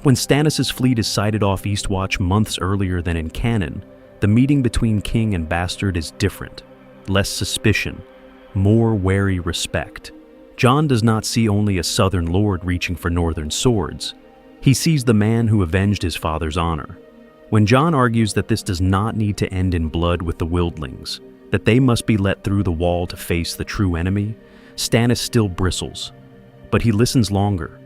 When Stannis' fleet is sighted off Eastwatch months earlier than in canon, the meeting between king and bastard is different. Less suspicion, more wary respect. Jon does not see only a southern lord reaching for northern swords. He sees the man who avenged his father's honor. When Jon argues that this does not need to end in blood with the wildlings, that they must be let through the wall to face the true enemy, Stannis still bristles, but he listens longer.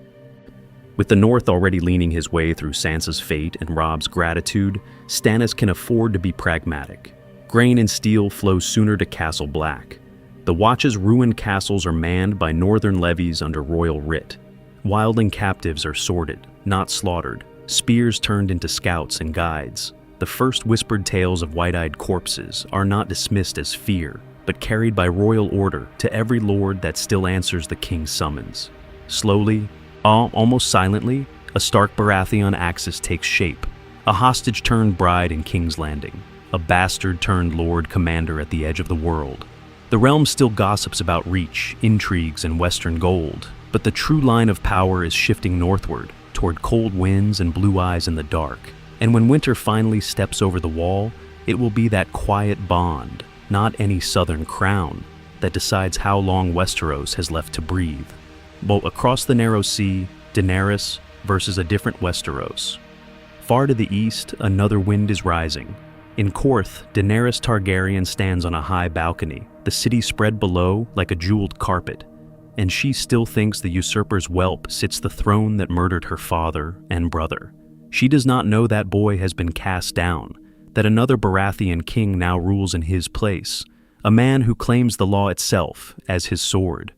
With the North already leaning his way through Sansa's fate and Robb's gratitude, Stannis can afford to be pragmatic. Grain and steel flow sooner to Castle Black. The Watch's ruined castles are manned by northern levies under royal writ. Wildling captives are sorted, not slaughtered, spears turned into scouts and guides. The first whispered tales of white-eyed corpses are not dismissed as fear, but carried by royal order to every lord that still answers the king's summons. Slowly, almost silently, a Stark Baratheon axis takes shape. A hostage-turned bride in King's Landing. A bastard-turned lord commander at the edge of the world. The realm still gossips about reach, intrigues, and western gold, but the true line of power is shifting northward, toward cold winds and blue eyes in the dark. And when winter finally steps over the wall, it will be that quiet bond, not any southern crown, that decides how long Westeros has left to breathe. But across the narrow sea, Daenerys versus a different Westeros. Far to the east, another wind is rising. In Korth, Daenerys Targaryen stands on a high balcony, the city spread below like a jeweled carpet, and she still thinks the usurper's whelp sits the throne that murdered her father and brother. She does not know that boy has been cast down, that another Baratheon king now rules in his place, a man who claims the law itself as his sword.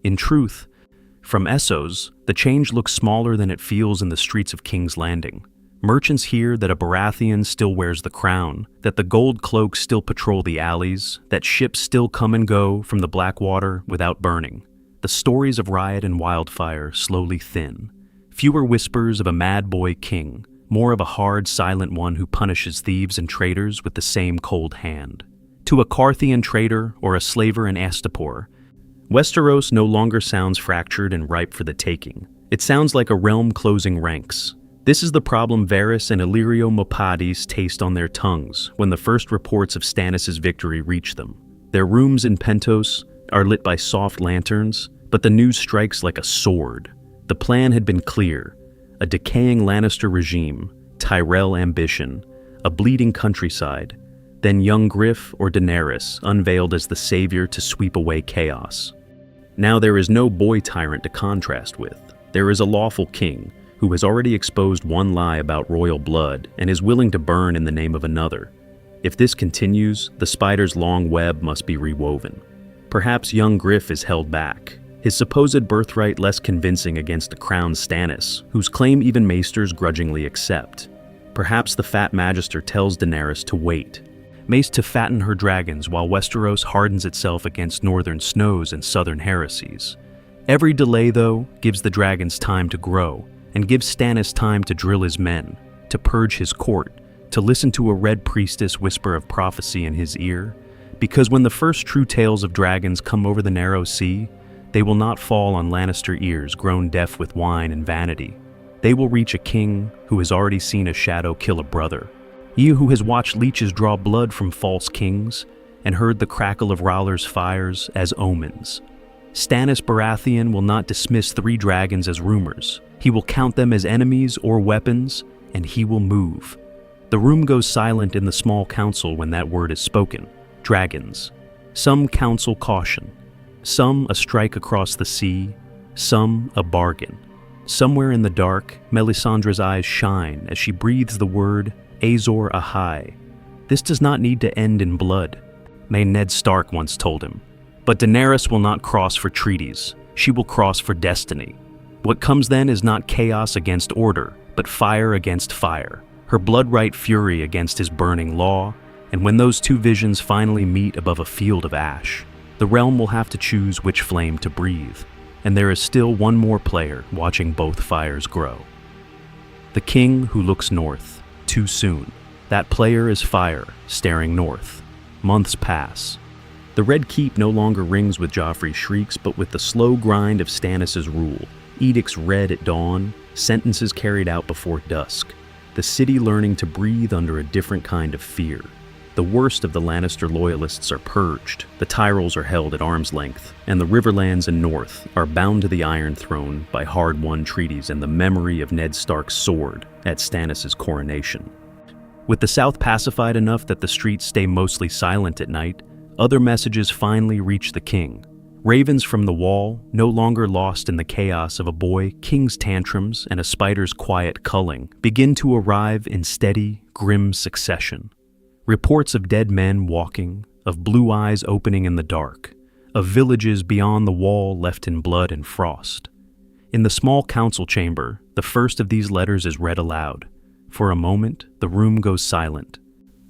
In truth, from Essos, the change looks smaller than it feels in the streets of King's Landing. Merchants hear that a Baratheon still wears the crown, that the gold cloaks still patrol the alleys, that ships still come and go from the Blackwater without burning. The stories of riot and wildfire slowly thin. Fewer whispers of a mad boy king, more of a hard, silent one who punishes thieves and traitors with the same cold hand. To a Carthian traitor or a slaver in Astapor, Westeros no longer sounds fractured and ripe for the taking. It sounds like a realm closing ranks. This is the problem Varys and Illyrio Mopatis taste on their tongues when the first reports of Stannis' victory reach them. Their rooms in Pentos are lit by soft lanterns, but the news strikes like a sword. The plan had been clear: a decaying Lannister regime, Tyrell ambition, a bleeding countryside, then young Griff or Daenerys unveiled as the savior to sweep away chaos. Now there is no boy tyrant to contrast with. There is a lawful king who has already exposed one lie about royal blood and is willing to burn in the name of another. If this continues, the spider's long web must be rewoven. Perhaps young Griff is held back, his supposed birthright less convincing against a crowned Stannis, whose claim even maesters grudgingly accept. Perhaps the fat magister tells Daenerys to wait, Mace to fatten her dragons while Westeros hardens itself against northern snows and southern heresies. Every delay, though, gives the dragons time to grow, and gives Stannis time to drill his men, to purge his court, to listen to a red priestess whisper of prophecy in his ear, because when the first true tales of dragons come over the narrow sea, they will not fall on Lannister ears grown deaf with wine and vanity. They will reach a king who has already seen a shadow kill a brother, he who has watched leeches draw blood from false kings, and heard the crackle of R'hllor's fires as omens. Stannis Baratheon will not dismiss 3 dragons as rumors. He will count them as enemies or weapons, and he will move. The room goes silent in the small council when that word is spoken. Dragons. Some counsel caution. Some a strike across the sea. Some a bargain. Somewhere in the dark, Melisandre's eyes shine as she breathes the word Azor Ahai. This does not need to end in blood, may Ned Stark once told him. But Daenerys will not cross for treaties. She will cross for destiny. What comes then is not chaos against order, but fire against fire, her blood-right fury against his burning law, and when those 2 visions finally meet above a field of ash, the realm will have to choose which flame to breathe, and there is still one more player watching both fires grow. The king who looks north, too soon. That player is fire, staring north. Months pass. The Red Keep no longer rings with Joffrey's shrieks, but with the slow grind of Stannis' rule. Edicts read at dawn, sentences carried out before dusk. The city learning to breathe under a different kind of fear. The worst of the Lannister loyalists are purged, the Tyrells are held at arm's length, and the Riverlands and North are bound to the Iron Throne by hard-won treaties and the memory of Ned Stark's sword at Stannis' coronation. With the South pacified enough that the streets stay mostly silent at night, other messages finally reach the king. Ravens from the wall, no longer lost in the chaos of a boy, king's tantrums, and a spider's quiet culling, begin to arrive in steady, grim succession. Reports of dead men walking, of blue eyes opening in the dark, of villages beyond the wall left in blood and frost. In the small council chamber, the first of these letters is read aloud. For a moment, the room goes silent.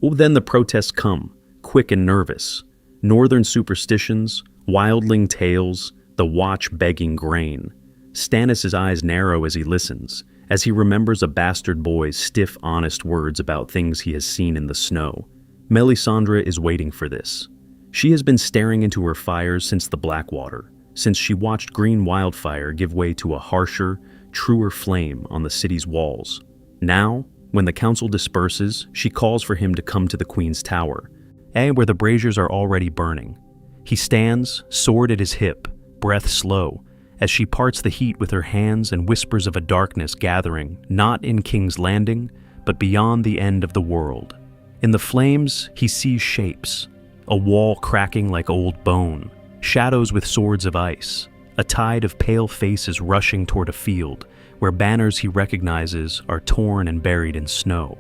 Then the protests come, quick and nervous. Northern superstitions, wildling tales, the watch begging grain. Stannis' eyes narrow as he listens, as he remembers a bastard boy's stiff, honest words about things he has seen in the snow. Melisandre is waiting for this. She has been staring into her fires since the Blackwater, since she watched green wildfire give way to a harsher, truer flame on the city's walls. Now, when the council disperses, she calls for him to come to the Queen's Tower, where the braziers are already burning. He stands, sword at his hip, breath slow, as she parts the heat with her hands and whispers of a darkness gathering, not in King's Landing, but beyond the end of the world. In the flames, he sees shapes, a wall cracking like old bone, shadows with swords of ice, a tide of pale faces rushing toward a field, where banners he recognizes are torn and buried in snow.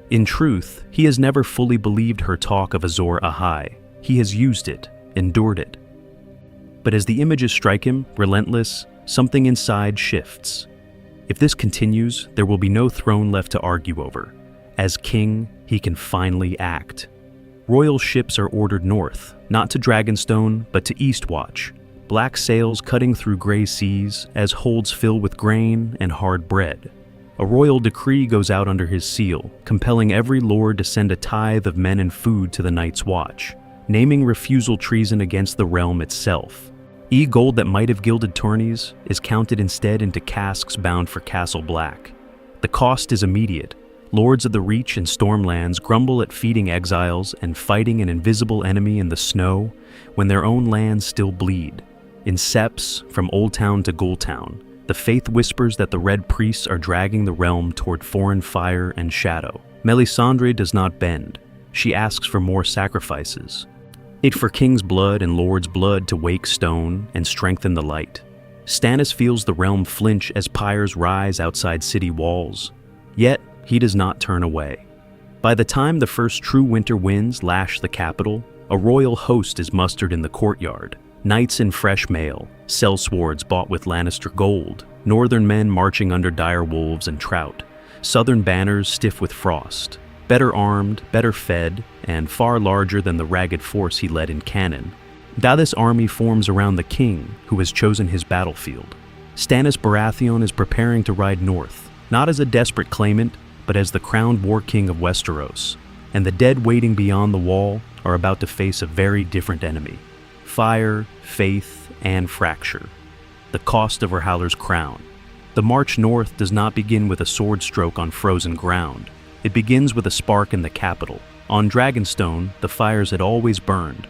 In truth, he has never fully believed her talk of Azor Ahai. He has used it, endured it. But as the images strike him, relentless, something inside shifts. If this continues, there will be no throne left to argue over. As king, he can finally act. Royal ships are ordered north, not to Dragonstone, but to Eastwatch. Black sails cutting through gray seas as holds fill with grain and hard bread. A royal decree goes out under his seal, compelling every lord to send a tithe of men and food to the Night's Watch, naming refusal treason against the realm itself. Gold that might have gilded tourneys is counted instead into casks bound for Castle Black. The cost is immediate. Lords of the Reach and Stormlands grumble at feeding exiles and fighting an invisible enemy in the snow when their own lands still bleed. In Seps, from Old Town to Ghoul Town, the faith whispers that the Red Priests are dragging the realm toward foreign fire and shadow. Melisandre does not bend. She asks for more sacrifices. It for king's blood and lord's blood to wake stone and strengthen the light. Stannis feels the realm flinch as pyres rise outside city walls. Yet, he does not turn away. By the time the first true winter winds lash the capital, a royal host is mustered in the courtyard. Knights in fresh mail, sellswords bought with Lannister gold, northern men marching under dire wolves and trout, southern banners stiff with frost, better armed, better fed, and far larger than the ragged force he led in cannon. This army forms around the king, who has chosen his battlefield. Stannis Baratheon is preparing to ride north, not as a desperate claimant, but as the crowned war king of Westeros, and the dead waiting beyond the wall are about to face a very different enemy. Fire, faith, and fracture. The cost of Valhalla's crown. The march north does not begin with a sword stroke on frozen ground. It begins with a spark in the capital. On Dragonstone, the fires had always burned.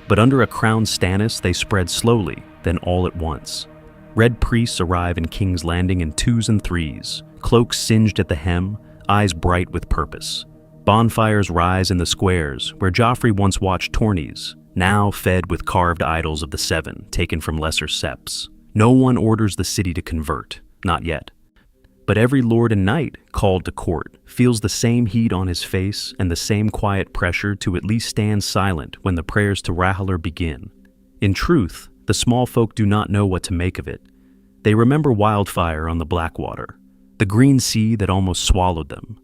But under a crowned Stannis, they spread slowly, then all at once. Red priests arrive in King's Landing in 2s and 3s, cloaks singed at the hem, eyes bright with purpose. Bonfires rise in the squares, where Joffrey once watched tourneys, now fed with carved idols of the Seven, taken from lesser septs. No one orders the city to convert, not yet. But every lord and knight called to court feels the same heat on his face and the same quiet pressure to at least stand silent when the prayers to Valhalla begin. In truth, the small folk do not know what to make of it. They remember wildfire on the Blackwater, the green sea that almost swallowed them,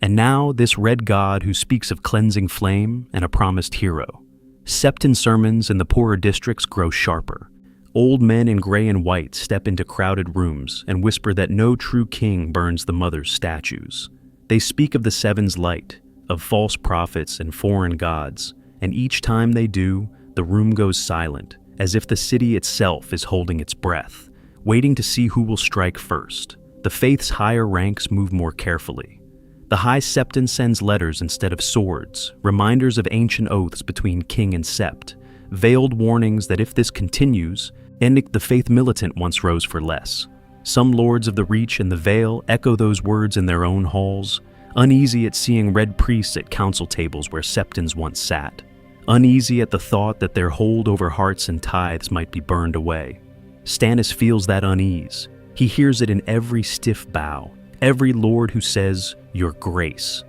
and now this red god who speaks of cleansing flame and a promised hero. Septon sermons in the poorer districts grow sharper. Old men in gray and white step into crowded rooms and whisper that no true king burns the mother's statues. They speak of the Seven's light, of false prophets and foreign gods, and each time they do, the room goes silent, as if the city itself is holding its breath, waiting to see who will strike first. The faith's higher ranks move more carefully. The High Septon sends letters instead of swords, reminders of ancient oaths between king and sept, veiled warnings that if this continues, the faith militant once rose for less. Some lords of the Reach and the Vale echo those words in their own halls, uneasy at seeing red priests at council tables where septons once sat, uneasy at the thought that their hold over hearts and tithes might be burned away. Stannis feels that unease. He hears it in every stiff bow, every lord who says, "Your Grace,"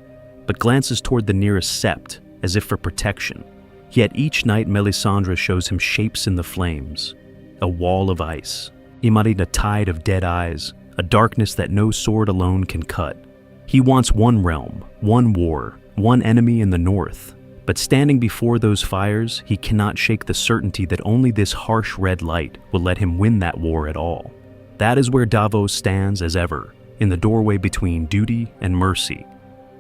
but glances toward the nearest sept, as if for protection. Yet each night Melisandre shows him shapes in the flames, a wall of ice, emanating a tide of dead eyes, a darkness that no sword alone can cut. He wants one realm, one war, one enemy in the north, but standing before those fires, he cannot shake the certainty that only this harsh red light will let him win that war at all. That is where Davos stands as ever, in the doorway between duty and mercy.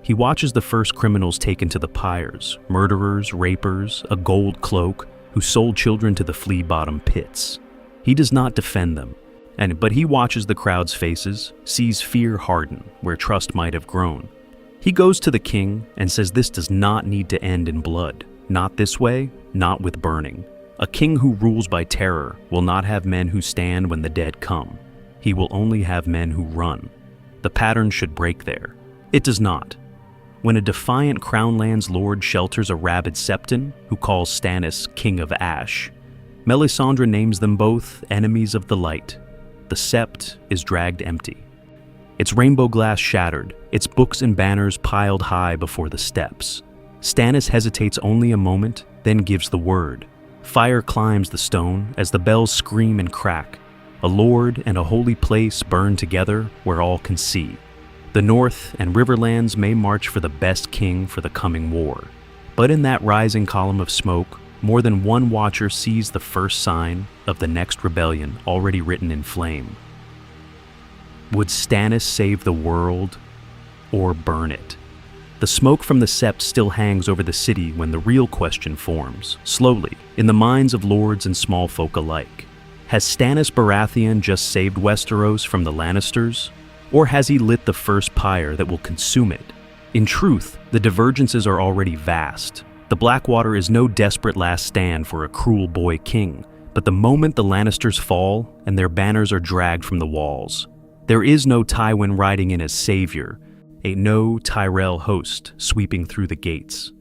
He watches the first criminals taken to the pyres, murderers, rapers, a gold cloak, who sold children to the flea-bottom pits. He does not defend them, but he watches the crowd's faces, sees fear harden where trust might have grown. He goes to the king and says this does not need to end in blood. Not this way, not with burning. A king who rules by terror will not have men who stand when the dead come. He will only have men who run. The pattern should break there. It does not. When a defiant Crownlands lord shelters a rabid septon who calls Stannis King of Ash, Melisandre names them both enemies of the light. The sept is dragged empty. Its rainbow glass shattered, its books and banners piled high before the steps. Stannis hesitates only a moment, then gives the word. Fire climbs the stone as the bells scream and crack. A lord and a holy place burn together where all can see. The North and Riverlands may march for the best king for the coming war. But in that rising column of smoke, more than one watcher sees the first sign of the next rebellion already written in flame. Would Stannis save the world or burn it? The smoke from the sept still hangs over the city when the real question forms, slowly, in the minds of lords and small folk alike. Has Stannis Baratheon just saved Westeros from the Lannisters? Or has he lit the first pyre that will consume it? In truth, the divergences are already vast. The Blackwater is no desperate last stand for a cruel boy king, but the moment the Lannisters fall and their banners are dragged from the walls, there is no Tywin riding in as savior, no Tyrell host sweeping through the gates.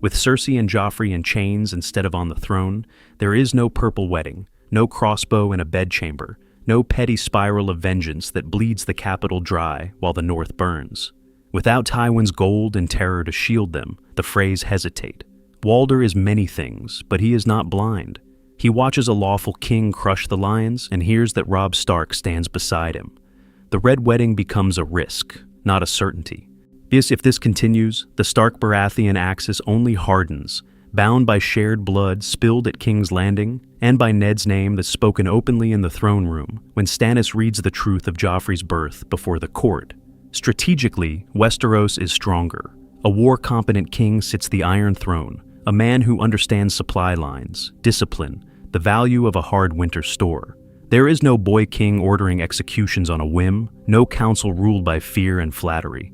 With Cersei and Joffrey in chains instead of on the throne, there is no purple wedding, no crossbow in a bedchamber, no petty spiral of vengeance that bleeds the capital dry while the north burns. Without Tywin's gold and terror to shield them, the Freys hesitate. Walder is many things, but he is not blind. He watches a lawful king crush the lions and hears that Robb Stark stands beside him. The Red Wedding becomes a risk, not a certainty. If this continues, the Stark-Baratheon axis only hardens, bound by shared blood spilled at King's Landing, and by Ned's name that's spoken openly in the throne room when Stannis reads the truth of Joffrey's birth before the court. Strategically, Westeros is stronger. A war-competent king sits the Iron Throne, a man who understands supply lines, discipline, the value of a hard winter store. There is no boy king ordering executions on a whim, no council ruled by fear and flattery.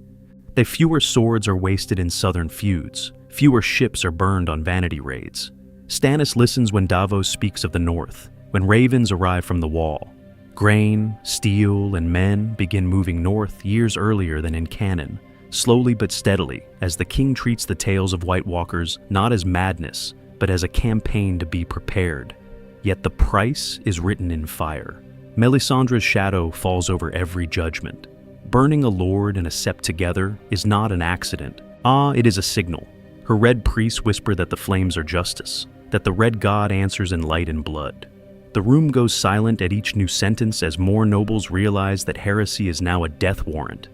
The fewer swords are wasted in southern feuds, fewer ships are burned on vanity raids. Stannis listens when Davos speaks of the north, when ravens arrive from the wall. Grain, steel, and men begin moving north years earlier than in canon, slowly but steadily, as the king treats the tales of White Walkers not as madness, but as a campaign to be prepared. Yet the price is written in fire. Melisandre's shadow falls over every judgment. Burning a lord and a sept together is not an accident. It is a signal. Her red priests whisper that the flames are justice, that the red god answers in light and blood. The room goes silent at each new sentence as more nobles realize that heresy is now a death warrant,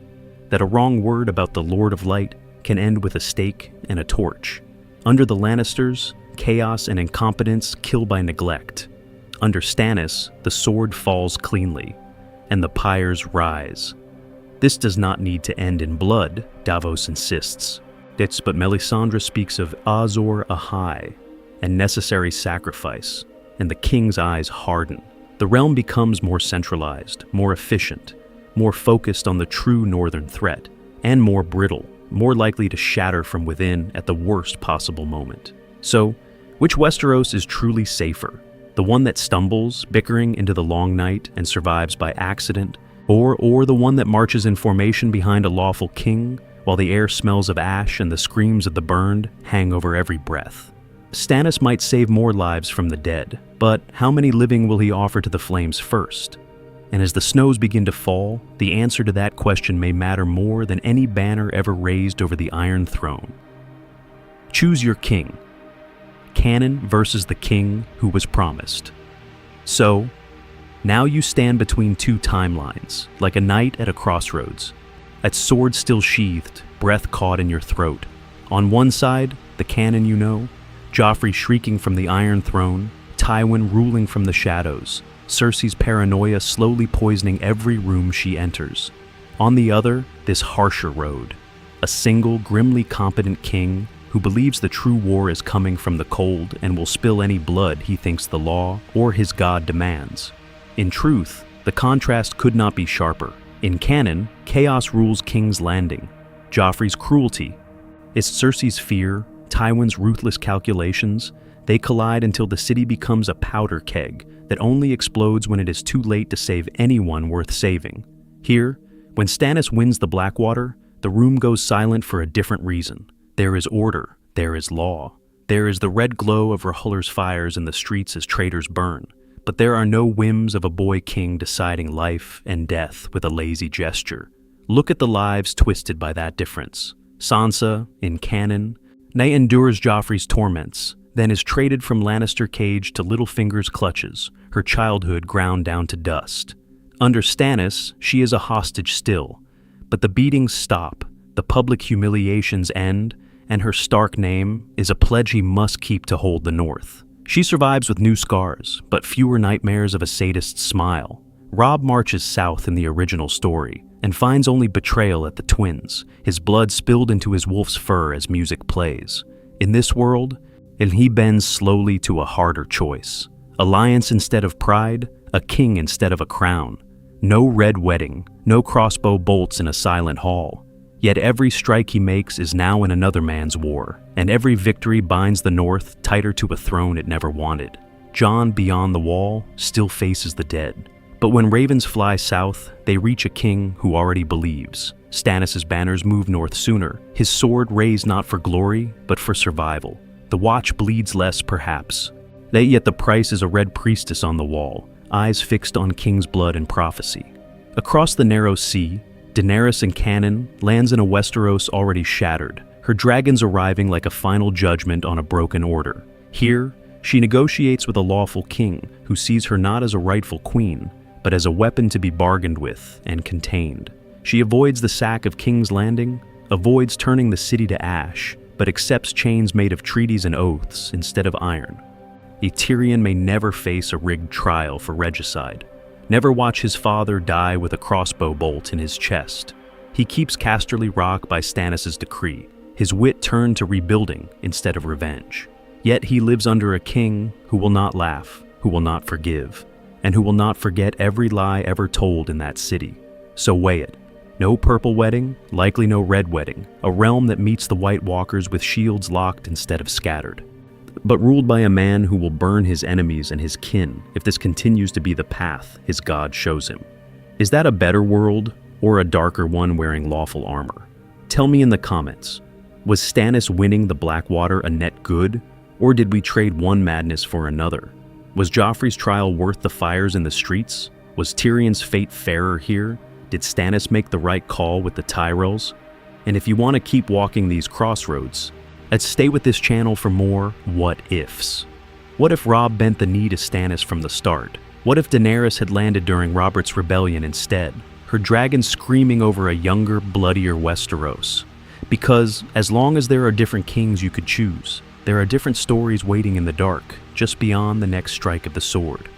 that a wrong word about the Lord of Light can end with a stake and a torch. Under the Lannisters, chaos and incompetence kill by neglect. Under Stannis, the sword falls cleanly, and the pyres rise. This does not need to end in blood, Davos insists. But Melisandre speaks of Azor Ahai, and necessary sacrifice, and the king's eyes harden. The realm becomes more centralized, more efficient, more focused on the true northern threat, and more brittle, more likely to shatter from within at the worst possible moment. So, which Westeros is truly safer? The one that stumbles, bickering into the long night and survives by accident, or the one that marches in formation behind a lawful king, while the air smells of ash and the screams of the burned hang over every breath. Stannis might save more lives from the dead, but how many living will he offer to the flames first? And as the snows begin to fall, the answer to that question may matter more than any banner ever raised over the Iron Throne. Choose your king. Canon versus the king who was promised. So, now you stand between two timelines, like a knight at a crossroads. At sword still sheathed, breath caught in your throat. On one side, the canon you know, Joffrey shrieking from the Iron Throne, Tywin ruling from the shadows, Cersei's paranoia slowly poisoning every room she enters. On the other, this harsher road, a single, grimly competent king who believes the true war is coming from the cold and will spill any blood he thinks the law or his god demands. In truth, the contrast could not be sharper. In canon, chaos rules King's Landing. Joffrey's cruelty. It's Cersei's fear, Tywin's ruthless calculations. They collide until the city becomes a powder keg that only explodes when it is too late to save anyone worth saving. Here, when Stannis wins the Blackwater, the room goes silent for a different reason. There is order, there is law. There is the red glow of R'hllor's fires in the streets as traitors burn. But there are no whims of a boy king deciding life and death with a lazy gesture. Look at the lives twisted by that difference. Sansa, in canon, endures Joffrey's torments, then is traded from Lannister cage to Littlefinger's clutches, her childhood ground down to dust. Under Stannis, she is a hostage still, but the beatings stop, the public humiliations end, and her Stark name is a pledge he must keep to hold the North. She survives with new scars, but fewer nightmares of a sadist's smile. Robb marches south in the original story, and finds only betrayal at the Twins, his blood spilled into his wolf's fur as music plays. In this world, he bends slowly to a harder choice. Alliance instead of pride, a king instead of a crown. No red wedding, no crossbow bolts in a silent hall. Yet every strike he makes is now in another man's war, and every victory binds the North tighter to a throne it never wanted. Jon, beyond the wall, still faces the dead. But when ravens fly south, they reach a king who already believes. Stannis' banners move north sooner, his sword raised not for glory, but for survival. The watch bleeds less, perhaps. Yet the price is a red priestess on the wall, eyes fixed on king's blood and prophecy. Across the narrow sea, Daenerys in canon lands in a Westeros already shattered, her dragons arriving like a final judgment on a broken order. Here, she negotiates with a lawful king who sees her not as a rightful queen, but as a weapon to be bargained with and contained. She avoids the sack of King's Landing, avoids turning the city to ash, but accepts chains made of treaties and oaths instead of iron. A Tyrion may never face a rigged trial for regicide, never watch his father die with a crossbow bolt in his chest. He keeps Casterly Rock by Stannis' decree, his wit turned to rebuilding instead of revenge. Yet he lives under a king who will not laugh, who will not forgive, and who will not forget every lie ever told in that city. So weigh it. No purple wedding, likely no red wedding, a realm that meets the White Walkers with shields locked instead of scattered. But ruled by a man who will burn his enemies and his kin if this continues to be the path his god shows him. Is that a better world, or a darker one wearing lawful armor? Tell me in the comments. Was Stannis winning the Blackwater a net good, or did we trade one madness for another? Was Joffrey's trial worth the fires in the streets? Was Tyrion's fate fairer here? Did Stannis make the right call with the Tyrells? And if you want to keep walking these crossroads, let's stay with this channel for more what-ifs. What if Robb bent the knee to Stannis from the start? What if Daenerys had landed during Robert's rebellion instead, her dragon screaming over a younger, bloodier Westeros? Because as long as there are different kings you could choose, there are different stories waiting in the dark, just beyond the next strike of the sword.